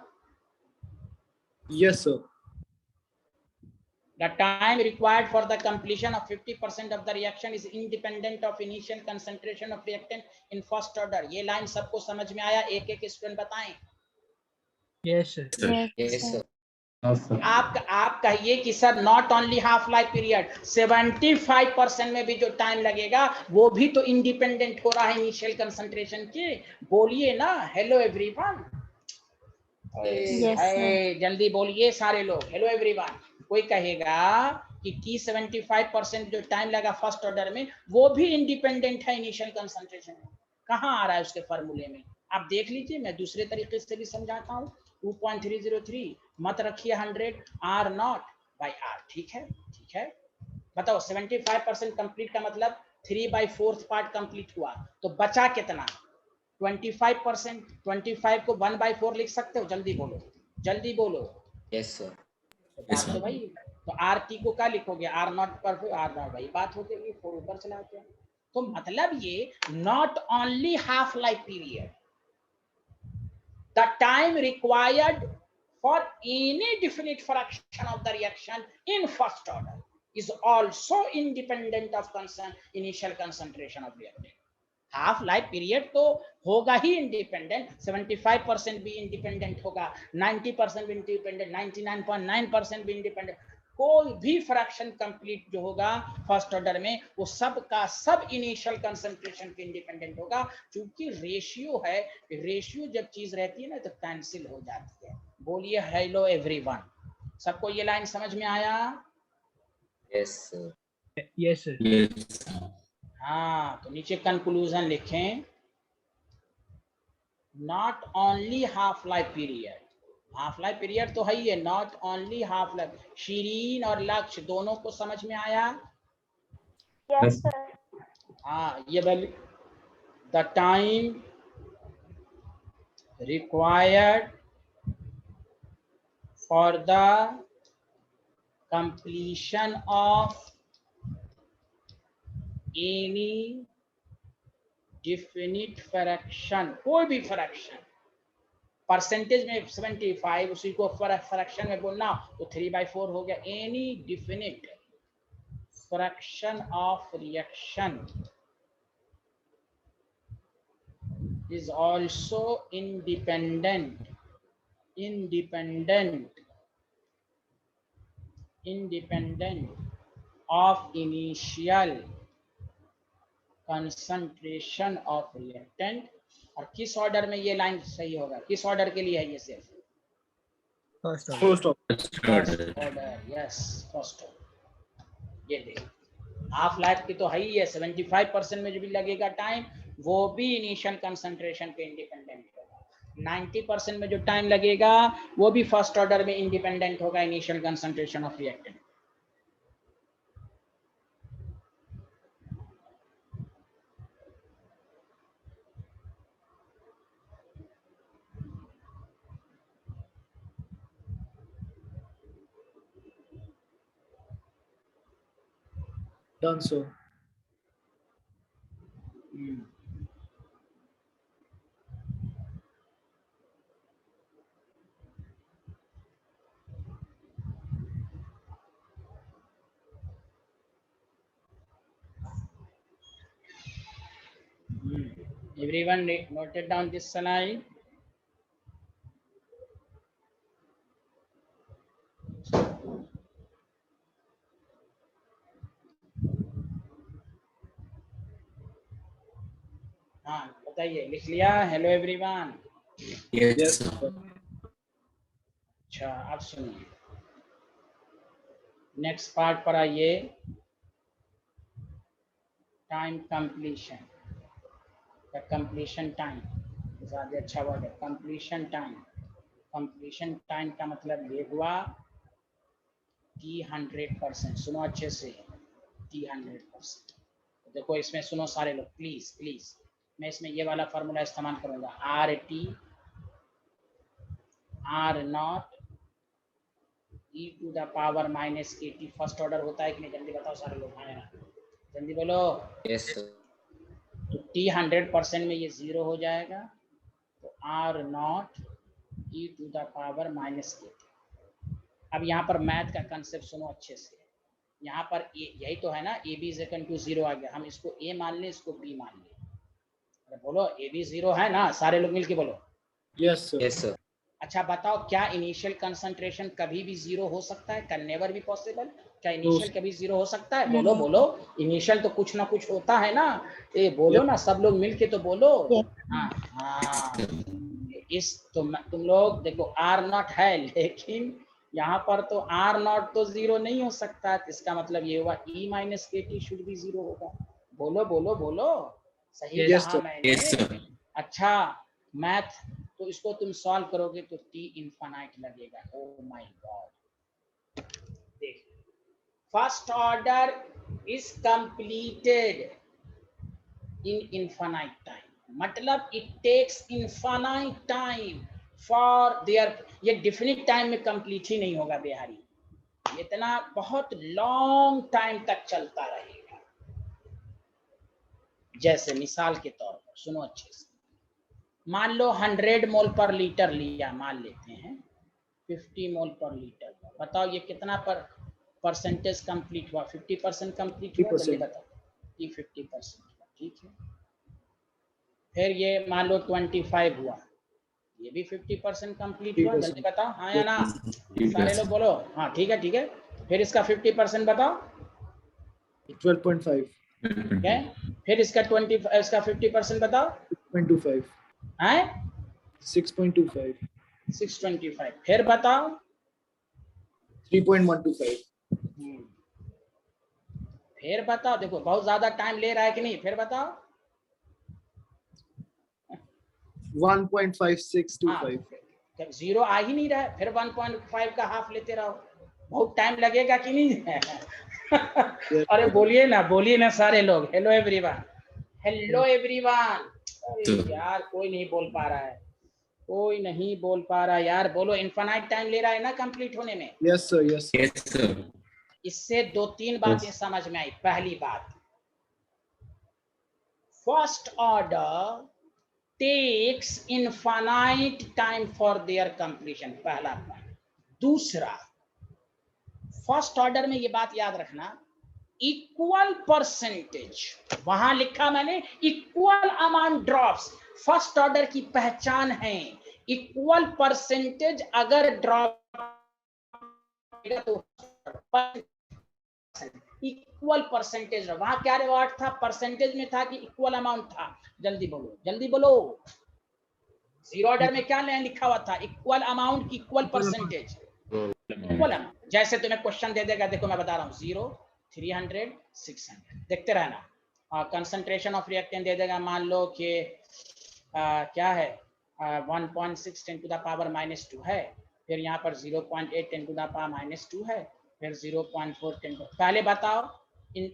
Speaker 2: Yes, sir.
Speaker 1: The time required for the completion of 50% of the reaction is independent of initial concentration of reactant in first order. ये लाइन सबको समझ में आया? एक एक स्टूडेंट बताएं।
Speaker 5: Yes sir.
Speaker 6: Sir.
Speaker 4: Yes, sir.
Speaker 3: Yes, sir.
Speaker 1: आप कहिए कि sir not only half life period, 75% में भी जो टाइम लगेगा वो भी तो इंडिपेंडेंट हो रहा है इनिशियल कंसंट्रेशन के। बोलिए ना, हेलो एवरीवन।
Speaker 4: Yes, sir.
Speaker 1: जल्दी बोलिए सारे लोग, हेलो एवरीवन। कोई कहेगा कि T 75% जो टाइम लगा फर्स्ट ऑर्डर में वो भी इंडिपेंडेंट है इनिशियल कंसंट्रेशन में। कहाँ आ रहा है उसके फॉर्मूले में? आप देख लीजिए, मैं दूसरे तरीके से भी समझाता हूँ। 2.303 मत रखिए 100 R नॉट बाई R। ठीक है, ठीक है। बताओ 75% कंप्लीट का मतलब 3/4 पार्ट कंप्लीट हुआ, तो बचा कितना? 25%। 25 को 1/4 लिख सकते हो? जल्दी बोलो, जल्दी बोलो।
Speaker 6: Yes, sir.
Speaker 1: तो
Speaker 6: Yes,
Speaker 1: बात तो
Speaker 6: sir.
Speaker 1: भाई, तो आर टी को क्या लिखोगे? आर नॉट पर आर नॉट, भाई बात होती है 4 ऊपर चला गया। तो मतलब ये not only half life period, the time required for any definite fraction of the reaction in first order is also independent of initial concentration of reactant. Half life period तो होगा ही इंडिपेंडेंट, 75% भी इंडिपेंडेंट होगा, 90% भी इंडिपेंडेंट, 99.9% भी इंडिपेंडेंट। कोई भी फ्रैक्शन कंप्लीट जो होगा फर्स्ट ऑर्डर में वो सब का सब इनिशियल कंसंट्रेशन पे इंडिपेंडेंट होगा, क्योंकि रेशियो है। रेशियो जब चीज रहती है ना तो कैंसिल हो जाती है। बोलिए हेलो एवरीवन, सबको ये लाइन समझ में आया?
Speaker 6: Yes, sir.
Speaker 5: Yes sir.
Speaker 6: Yes, sir.
Speaker 1: हाँ, तो नीचे कंक्लूजन लिखें, not only half life period. Half life period तो है ही है, not only half life. Shirin और लक्ष्य दोनों को समझ में आया?
Speaker 3: Yes, sir.
Speaker 1: हाँ, ये value, the time required for the completion of any definite fraction, कोई भी फ्रैक्शन, परसेंटेज में 75, उसी को फ्रैक्शन में बोलना तो 3/4 हो गया। Any definite fraction of reaction is also independent of initial concentration of reactant। और किस ऑर्डर में ये लाइन सही होगा? किस ऑर्डर के लिए है ये? सिर्फ
Speaker 5: first order.
Speaker 2: First of
Speaker 6: First order.
Speaker 1: Order, yes, first order. ये देखो हाफ लाइफ की तो है ही है, 75% में जो भी लगेगा टाइम वो भी इनिशियल कंसंट्रेशन पे इंडिपेंडेंट होगा। 90% में जो टाइम लगेगा वो भी फर्स्ट ऑर्डर में इंडिपेंडेंट होगा initial concentration of reactant.
Speaker 2: done, sir.
Speaker 1: Everyone noted down this slide. हाँ बताइए, लिख लिया? Hello everyone.
Speaker 6: Yes,
Speaker 2: Yes,
Speaker 6: sir.
Speaker 2: sir.
Speaker 1: अच्छा, अब सुनिए, नेक्स्ट पार्ट पर आइए, टाइम कंप्लीशन। कंप्लीशन टाइम ज्यादा अच्छा वर्ड है, कंप्लीशन टाइम। कंप्लीशन टाइम का मतलब ये हुआ T 100%। सुनो अच्छे से, T 100%। देखो इसमें सुनो सारे लोग, प्लीज प्लीज, मैं इसमें ये वाला फार्मूला इस्तेमाल करूंगा, RT R not e⁻⁻80। First order होता है कि नहीं? जल्दी बताओ सारे लोग, हाँ ना, जल्दी बोलो।
Speaker 6: Yes, sir.
Speaker 1: तो T 100% में ये 0 हो जाएगा, तो R नॉट e⁻⁻80। अब यहाँ पर मैथ का कंसेप्ट सुनो अच्छे से। यहाँ पर यही तो है ना, A B is equal to 0 आ गया, हम इसको ए मान ले, इसको बी मान ले। अरे बोलो ए बी 0 है ना, सारे लोग मिलके बोलो।
Speaker 2: Yes, sir.
Speaker 6: Yes, sir.
Speaker 1: अच्छा बताओ, क्या इनिशियल कंसंट्रेशन कभी भी 0 हो सकता है? Can never be possible. क्या इनिशियल कभी 0 हो सकता है? बोलो बोलो, इनिशियल तो कुछ ना कुछ होता है ना, ये बोलो ना, सब लोग मिलके तो बोलो। हाँ हाँ, इस तुम लोग देखो आर नॉट है, लेकिन यहाँ पर तो आर नॉट तो 0 नहीं हो सकता, इसका मतलब ये हुआ E minus K T should भी 0 होगा। बोलो बोलो बोलो, सही
Speaker 2: Yes,
Speaker 1: कहा
Speaker 2: sir.
Speaker 1: मैंने।
Speaker 6: Yes, sir.
Speaker 1: अच्छा मैथ तो इसको तुम सॉल्व करोगे तो टी इनफाइनाइट लगेगा। ओ माय गॉड, देख, first order is completed in infinite time, मतलब it takes infinite time for their, ये डिफिनिट टाइम में कंप्लीट ही नहीं होगा बिहारी, इतना बहुत लॉन्ग टाइम तक चलता रहेगा। जैसे मिसाल के तौर पर सुनो अच्छे से, मान लो 100 मोल पर लीटर लिया, मान लेते हैं 50 मोल पर लीटर, बताओ ये कितना परसेंटेज कंप्लीट हुआ? 50% कंप्लीट हुआ, जल्दी बताओ। ये 50% हुआ, ठीक है। फिर ये मान लो 25 हुआ, ये भी 50% कंप्लीट हुआ, जल्दी बताओ हाँ या ना, सारे लोग बोलो हाँ, ठीक है ठीक है। फिर इसका 50% बताओ,
Speaker 2: 12.5.
Speaker 1: ठीक है। फिर इसका 50% बताओ,
Speaker 2: 6.25.
Speaker 1: हैं
Speaker 2: 6.25.
Speaker 1: 625। फिर बताओ
Speaker 2: 3.125.
Speaker 1: फिर बताओ, देखो बहुत ज्यादा टाइम ले रहा है कि नहीं, फिर बताओ
Speaker 2: 1.5625.
Speaker 1: जब 0 आ ही नहीं रहा है, फिर 1.5 का हाफ लेते रहो, बहुत टाइम लगेगा कि नहीं? अरे बोलिए ना सारे लोग, हेलो एवरीवन, हेलो एवरीवन। अरे यार कोई नहीं बोल पा रहा है, कोई नहीं बोल पा रहा यार, बोलो। इनफाइनाइट टाइम ले रहा है ना कंप्लीट होने में?
Speaker 2: Yes, sir. Yes, sir.
Speaker 6: Yes, sir.
Speaker 1: इससे 2-3 बातें समझ में आई। पहली बात, first order takes infinite time for their completion, पहला पॉइंट। दूसरा, फर्स्ट ऑर्डर में ये बात याद रखना, इक्वल परसेंटेज, वहां लिखा मैंने equal amount drops, first order की पहचान है इक्वल परसेंटेज। अगर ड्रॉप तो इक्वल परसेंटेज, वहां क्या रिवार्ड था? परसेंटेज में था कि इक्वल अमाउंट था? जल्दी बोलो जल्दी बोलो। जीरो ऑर्डर में क्या लिखा हुआ था? इक्वल अमाउंट की इक्वल परसेंटेज, इक्वल अमाउंट। जैसे तुम्हें क्वेश्चन दे देगा, देखो मैं बता रहा हूँ, 0, 300, 600, देखते रहना। कंसंट्रेशन ऑफ रिएक्टेंट दे देगा, मान लो कि क्या है 1.6 10 टू द पावर -2 है, फिर यहाँ पर 0.8 10 टू द पावर -2 है, फिर 0.4 10। पहले बताओ इन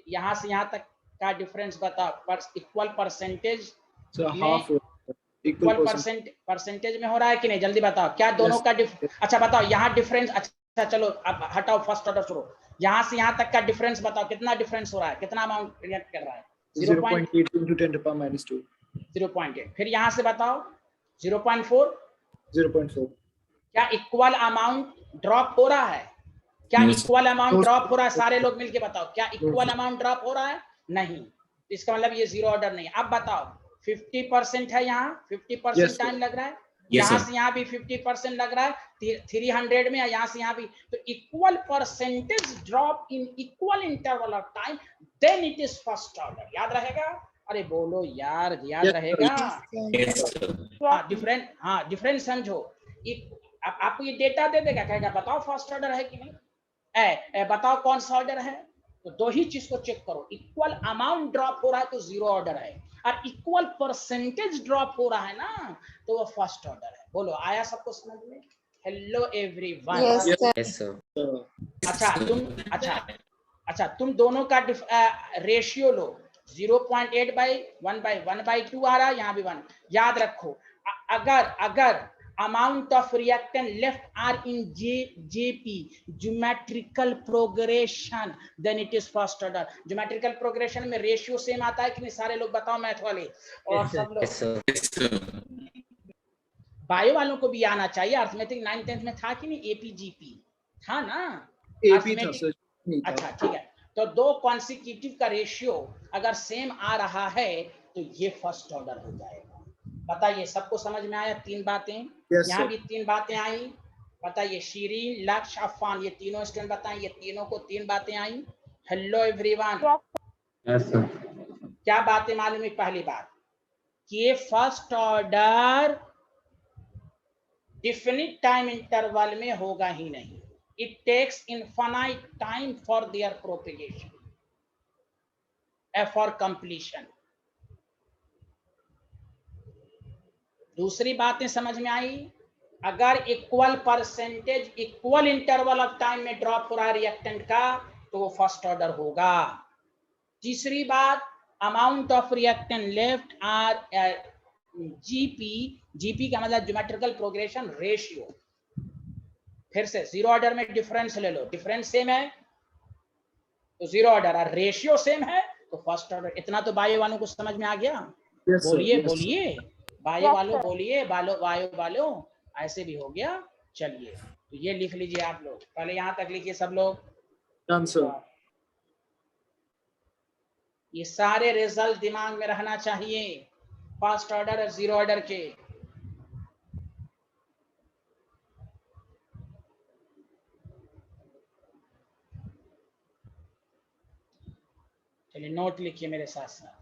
Speaker 1: यहाँ से यहाँ तक का डिफरेंस बताओ, पर इक्वल परसेंटेज में, इक्वल परसेंटेज में हो रहा है कि नहीं? जल्दी बताओ, क्या दोनों का अच्छा बताओ यहाँ डिफरेंस। अच्छा चलो अब हटाओ फर्स्ट ऑर्डर, शुरू यहाँ से यहाँ तक का डिफरेंस बताओ, कितना डिफरेंस हो रहा है, कितना अमाउंट रिएक्ट कर रहा है?
Speaker 2: 0.8 into 10 to the power -2.
Speaker 1: 0.8। फिर यहाँ से बताओ 0.4,
Speaker 2: 0.4.
Speaker 1: क्या इक्वल अमाउंट ड्रॉप हो रहा है? क्या इक्वल अमाउंट ड्रॉप हो रहा है? सारे लोग मिलके बताओ, क्या इक्वल अमाउंट ड्रॉप हो रहा है? नहीं, इसका मतलब ये जीरो ऑर्डर नहीं। अब बताओ 50% है, यहाँ 50% टाइम लग रहा है, यहाँ से यहाँ भी 50% लग रहा है, 300 में, यहाँ से यहाँ भी, तो equal percentage drop in equal interval of time, then it is first order. याद रहेगा? अरे बोलो यार, याद रहेगा? डिफरेंस समझो। आपको ये डेटा दे देगा, कहेगा बताओ फर्स्ट ऑर्डर है कि नहीं, बताओ कौन सा ऑर्डर है, तो दो ही चीज को चेक करो, इक्वल अमाउंट ड्रॉप हो रहा है तो जीरो ऑर्डर है, और इक्वल परसेंटेज ड्रॉप हो रहा है ना तो वो फर्स्ट ऑर्डर है। बोलो, आया सबको समझ में? Hello everyone.
Speaker 6: Yes, sir.
Speaker 1: अच्छा तुम दोनों का रेशियो लो, 0.8/1/1/2 आ रहा है, यहाँ भी 1। याद रखो, अगर amount of reactant left are in JP, geometrical progression, then it is first order. geometrical progression में रेशियो सेम आता है कि नहीं? सारे लोग बताओ मैथ वाले और सब लोग। बायो वालों को भी आना चाहिए, अर्थमेटिक 9th 10th में था कि नहीं? एपीजीपी था ना,
Speaker 2: AP था
Speaker 1: Arithmetic-
Speaker 2: सर, नहीं था।
Speaker 1: अच्छा ठीक है, तो दो कॉन्सिक्यूटिव का रेशियो अगर सेम आ रहा है तो ये फर्स्ट ऑर्डर हो जाएगा। बताइए सबको समझ में आया? तीन बातें
Speaker 2: Yes,
Speaker 1: यहाँ
Speaker 2: sir.
Speaker 1: भी तीन बातें आई। बताइए शीरीन, लक्ष्य, अफान, ये तीनों स्टूडेंट बताएं, ये तीनों को तीन बातें आई। Hello everyone,
Speaker 3: Yes, sir.
Speaker 1: क्या बातें मालूम है? पहली बात कि ये first order definite time interval में होगा ही नहीं। It takes infinite time for their propagation for completion. दूसरी बातें समझ में आई? अगर equal percentage equal interval of time में ड्रॉप हो रहा है रिएक्टेंट का तो वो फर्स्ट ऑर्डर होगा। तीसरी बात, amount of reactant left are GP, GP का मतलब ज्योमेट्रिकल प्रोग्रेशन रेशियो। फिर से जीरो ऑर्डर में डिफरेंस ले लो, डिफरेंस सेम है तो जीरो ऑर्डर, और रेशियो सेम है तो फर्स्ट ऑर्डर। इतना तो बायो वालों को समझ में आ गया?
Speaker 2: Yes, sir.
Speaker 1: बोलिए
Speaker 2: Yes, sir.
Speaker 1: बोलिए बायो वालों, बोलिए बालो वायो वालों, ऐसे भी हो गया। चलिए तो ये लिख लीजिए आप लोग, पहले यहाँ तक लिखिए सब लोग।
Speaker 2: Done, sir.
Speaker 1: ये सारे रिजल्ट दिमाग में रहना चाहिए, फर्स्ट ऑर्डर और जीरो ऑर्डर के। चलिए नोट लिखिए मेरे साथ साथ।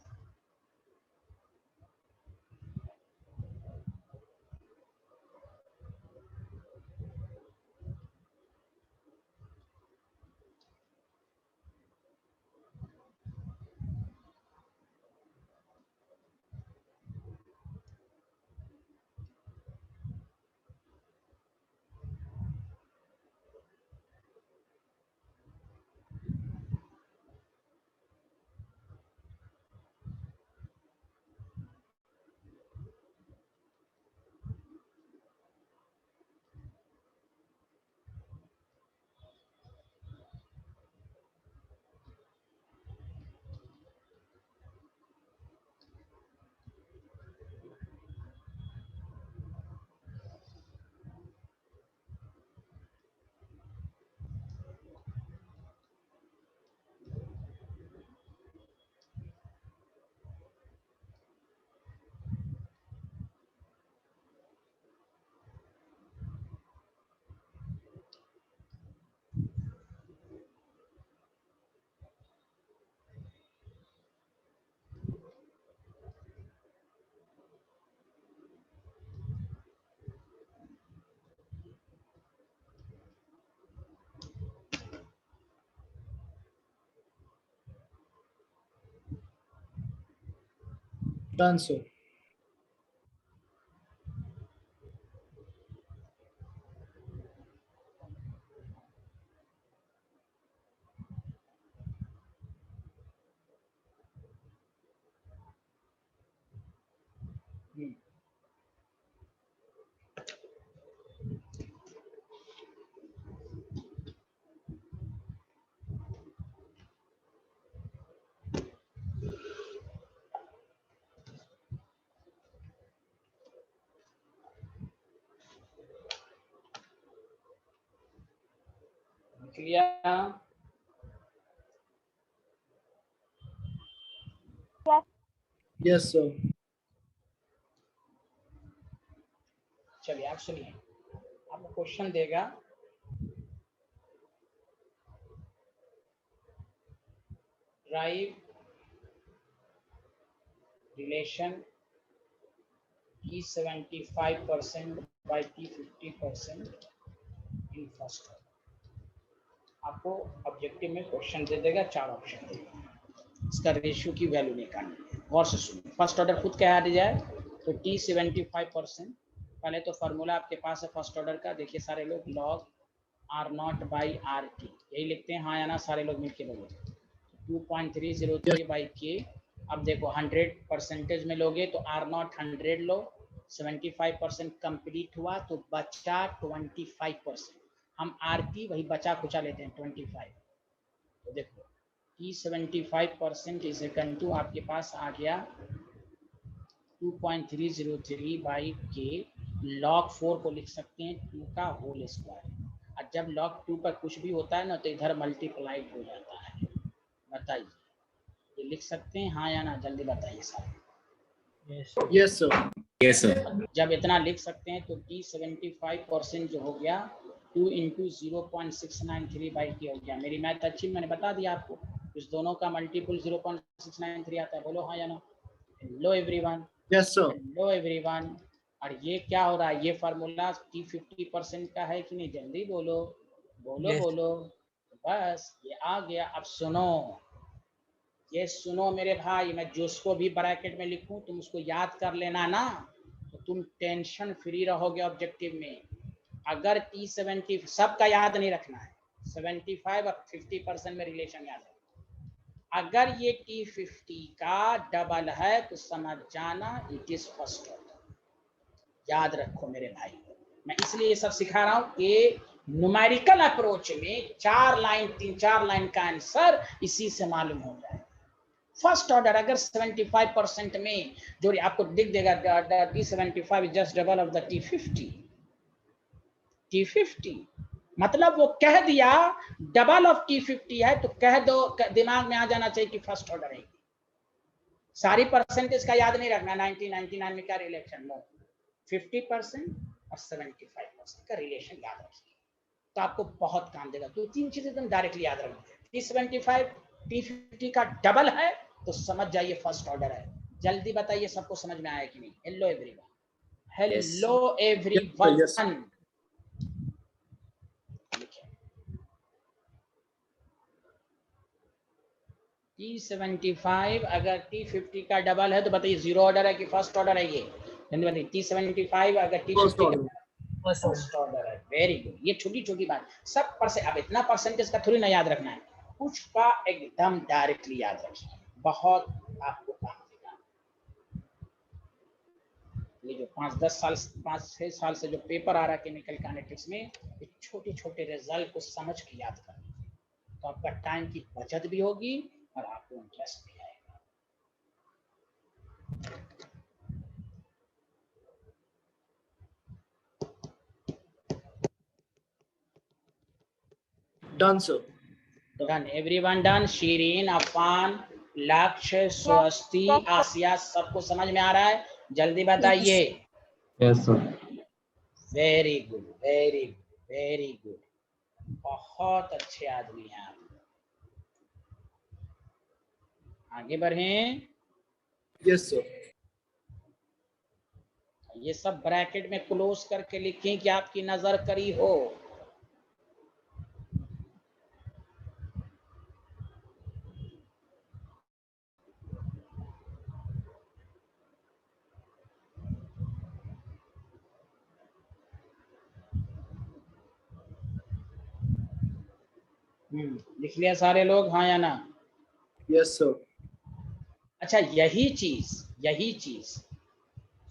Speaker 2: Done, sir.
Speaker 1: Clear?
Speaker 2: Yes, sir.
Speaker 1: चलिए आप सुनिए, आपको क्वेश्चन देगा, drive relation T75% by T50% in first. आपको ऑब्जेक्टिव में क्वेश्चन दे देगा, चार ऑप्शन देगा, इसका रेशियो की वैल्यू निकालनी है। गौर से सुनिए, फर्स्ट ऑर्डर खुद क्या आ जाए तो T75%। पहले तो फार्मूला आपके पास है फर्स्ट ऑर्डर का, देखिए सारे लोग log R0 बाई RT यही लिखते हैं, हाँ या ना सारे लोग मिलके लोगे 2.303 बाई K। अब देखो 100% में लोगे तो R0 100 लो, 75% कंप्लीट हुआ तो बचा 25%, हम RT वही बचा खुचा लेते हैं 25। तो देखो T75% इज इक्वल टू आपके पास आ गया 2.303 बाई K, log 4 को लिख सकते हैं 2 का होल स्क्वायर। और जब log 2 पर कुछ भी होता है ना तो इधर मल्टीप्लाइड हो जाता है। बताइए, ये लिख सकते हैं हाँ या ना? जल्दी बताइए साहब।
Speaker 2: Yes, sir.
Speaker 6: Yes, sir.
Speaker 1: जब इतना लिख सकते हैं तो T75% जो हो गया 2 इंटू 0.693/T हो गया। मेरी मैथ अच्छी, मैंने बता दिया आपको। इस दोनों का मल्टीपल 0.693 आता है। बोलो हाँ या ना? Hello everyone.
Speaker 2: Yes, sir.
Speaker 1: Hello everyone. और ये क्या हो रहा है? ये फार्मूला T50% का है कि नहीं? जल्दी बोलो बोलो
Speaker 5: Yes.
Speaker 1: बोलो। बस ये आ गया। अब सुनो, ये सुनो मेरे भाई, मैं जिसको भी ब्रैकेट में लिखूं तुम उसको याद कर लेना ना, तो तुम टेंशन फ्री रहोगे ऑब्जेक्टिव में। अगर T70 सबका याद नहीं रखना है, 75 और 50% में रिलेशन याद है। अगर ये T50 का डबल है तो समझ जाना इट इज फर्स्ट ऑर्डर। याद रखो मेरे भाई, मैं इसलिए ये सब सिखा रहा हूं कि न्यूमेरिकल अप्रोच में 4 लाइन 3-4 लाइन का आंसर इसी से मालूम हो जाए। फर्स्ट ऑर्डर अगर 75% में जो आपको दिख देगा T75 is just double of the T50 मतलब वो कह दिया डबल ऑफ T50 है तो कह दो, दिमाग में आ जाना चाहिए कि फर्स्ट ऑर्डर है। सारी परसेंटेज का याद नहीं रखना। 1999 में क्या रिलेशन नो, 50% और 75% का रिलेशन याद रखिए तो आपको बहुत काम देगा। तो 3 चीजें तुम डायरेक्टली याद रखोगे। T75 T50 का डबल है तो समझ जाइए फर्स्ट ऑर्डर है। जल्दी बताइए सबको समझ में आया कि नहीं? Hello everyone. Hello everyone.
Speaker 2: Yes.
Speaker 1: T75 अगर T50 का डबल है तो बताइए जीरो ऑर्डर है कि फर्स्ट ऑर्डर है? ये जल्दी बताइए। T75 अगर
Speaker 2: First
Speaker 1: T50
Speaker 2: order.
Speaker 1: का फर्स्ट ऑर्डर है। Very good. ये छोटी छोटी बात सब पर से, अब इतना परसेंटेज का थोड़ी ना याद रखना है, कुछ का एकदम डायरेक्टली याद रखिए, बहुत आपको काम देगा। ये जो 5-6 साल से जो पेपर आ रहा है केमिकल काइनेटिक्स में, ये छोटे छोटे रिजल्ट को समझ के याद कर लीजिए तो आपका टाइम की बचत भी होगी और आपको इंटरेस्ट भी आएगा।
Speaker 2: Done, sir.
Speaker 1: Done, everyone done. Shirin, Afan, Lakshya, Swasti, आसिया, सबको समझ में आ रहा है? जल्दी बताइए।
Speaker 3: Yes, sir.
Speaker 1: Very good very good very good, बहुत अच्छे आदमी हैं आप। आगे बढ़ें।
Speaker 2: Yes, sir.
Speaker 1: ये सब ब्रैकेट में क्लोज करके लिखें कि आपकी नजर करी हो। लिख लिया सारे लोग हाँ या ना?
Speaker 2: Yes, sir.
Speaker 1: अच्छा, यही चीज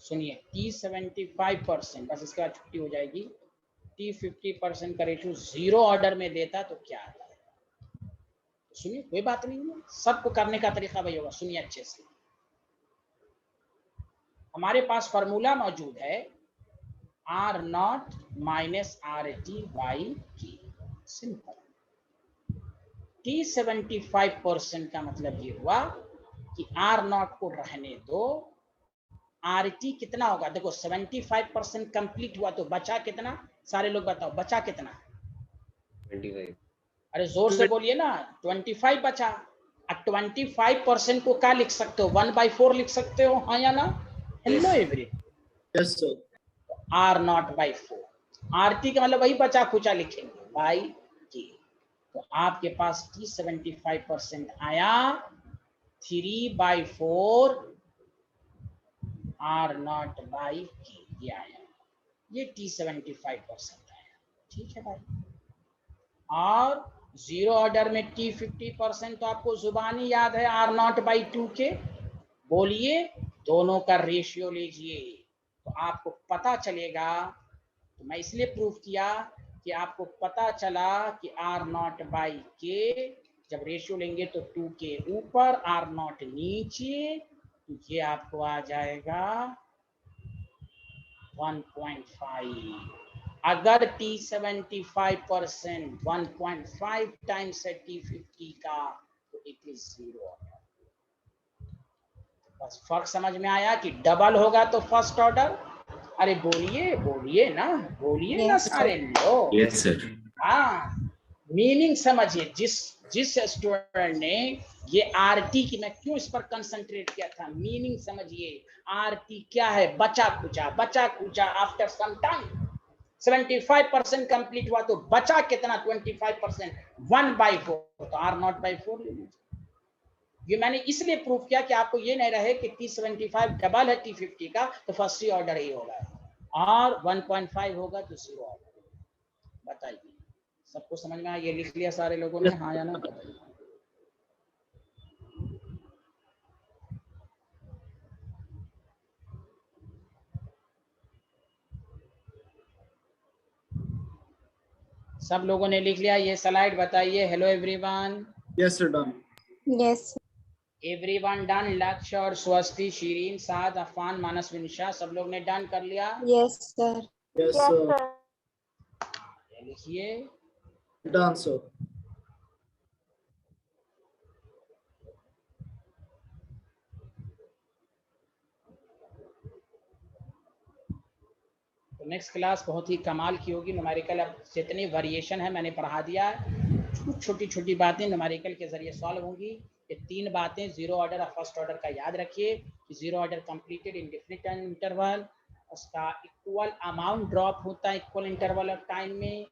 Speaker 1: सुनिए। T75%, बस इसके बाद छुट्टी हो जाएगी। T50% का रेशियो जीरो ऑर्डर में देता तो क्या आता है? सुनिए, कोई बात नहीं है, सबको करने का तरीका वही होगा। सुनिए अच्छे से, हमारे पास फॉर्मूला मौजूद है R0 minus RT/K। Simple. T75% का मतलब ये हुआ कि R0 को रहने दो, RT कितना होगा? देखो 75% कंप्लीट हुआ तो बचा कितना? सारे लोग बताओ, बचा कितना?
Speaker 6: 25.
Speaker 1: अरे जोर से बोलिए ना। 25 बचा। अब 25% को क्या लिख सकते हो? 1/4 लिख सकते हो, हाँ या ना? Hello every.
Speaker 2: Yes, sir.
Speaker 1: R0/4। RT का मतलब वही बचा खुचा लिखेंगे बाई K। तो आपके पास T75% आया 3/4 R0/K। ये आया, ये T75% आया। ठीक है भाई। और जीरो ऑर्डर में T50% तो आपको जुबानी याद है R0/2K। बोलिए, दोनों का रेशियो लीजिए तो आपको पता चलेगा। तो मैं इसलिए प्रूफ किया कि आपको पता चला कि R0/K जब रेशियो लेंगे तो 2K ऊपर R0 नीचे, तो ये आपको आ जाएगा 1.5। अगर T75% 1.5 टाइम्स है T50 का तो इट इज 0 ऑर्डर। बस फर्क समझ में आया कि डबल होगा तो फर्स्ट ऑर्डर। अरे बोलिए बोलिए ना सारे लोग।
Speaker 6: Yes sir.
Speaker 1: हाँ, मीनिंग समझिए। जिस स्टूडेंट ने ये आरटी की, मैं क्यों इस पर कंसंट्रेट किया था, मीनिंग समझिए। आरटी क्या है? बचा कुचा आफ्टर सम टाइम 75% कंप्लीट हुआ तो बचा कितना? 25%, 1/4, तो R0/4 ले लीजिए। ये मैंने इसलिए प्रूफ किया कि आपको ये नहीं रहे कि T75 डबल है T50 का तो फर्स्ट ही ऑर्डर ही होगा, और 1.5 होगा तो 0 ऑर्डर। बताइए, सबको समझ में आया? ये लिख लिया सारे लोगों ने, हाँ या ना? बताइए। सब लोगों ने लिख लिया ये स्लाइड? बताइए hello everyone.
Speaker 2: Yes, sir. Done.
Speaker 7: Yes.
Speaker 1: Everyone done? लक्ष्य और स्वस्ति, शिरीन, साद, अफान, मानस, विनिशा, सब लोग ने डन कर लिया?
Speaker 7: Yes, sir.
Speaker 2: Yes,
Speaker 3: Yes,
Speaker 2: sir.
Speaker 3: sir.
Speaker 1: ये लिखिए।
Speaker 2: Done, sir.
Speaker 1: तो नेक्स्ट क्लास बहुत ही कमाल की होगी। न्यूमेरिकल अब जितनी वेरिएशन है मैंने पढ़ा दिया है, छोटी छोटी बातें न्यूमेरिकल के जरिए सॉल्व होंगी। ये 3 बातें जीरो ऑर्डर और फर्स्ट ऑर्डर का याद रखिए कि zero order completed in different time interval, उसका इक्वल अमाउंट ड्रॉप होता है इक्वल इंटरवल ऑफ टाइम में।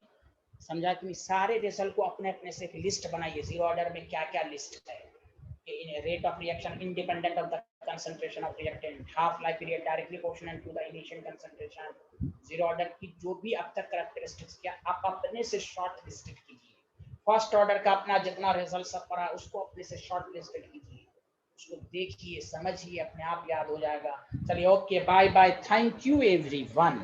Speaker 1: समझा कि सारे रिजल्ट को अपने अपने से एक लिस्ट बनाइए, जीरो ऑर्डर में क्या क्या लिस्ट है। Rate of reaction independent of the concentration of reactant, half life period directly proportional to the initial concentration, zero order की जो भी अब तक characteristics किया आप अपने से शॉर्ट लिस्टेड कीजिए। फर्स्ट ऑर्डर का अपना जितना रिजल्ट सब पड़ा उसको अपने से शॉर्ट लिस्टेड कीजिए, उसको देखिए समझिए, अपने आप याद हो जाएगा। चलिए okay, bye bye, thank you everyone.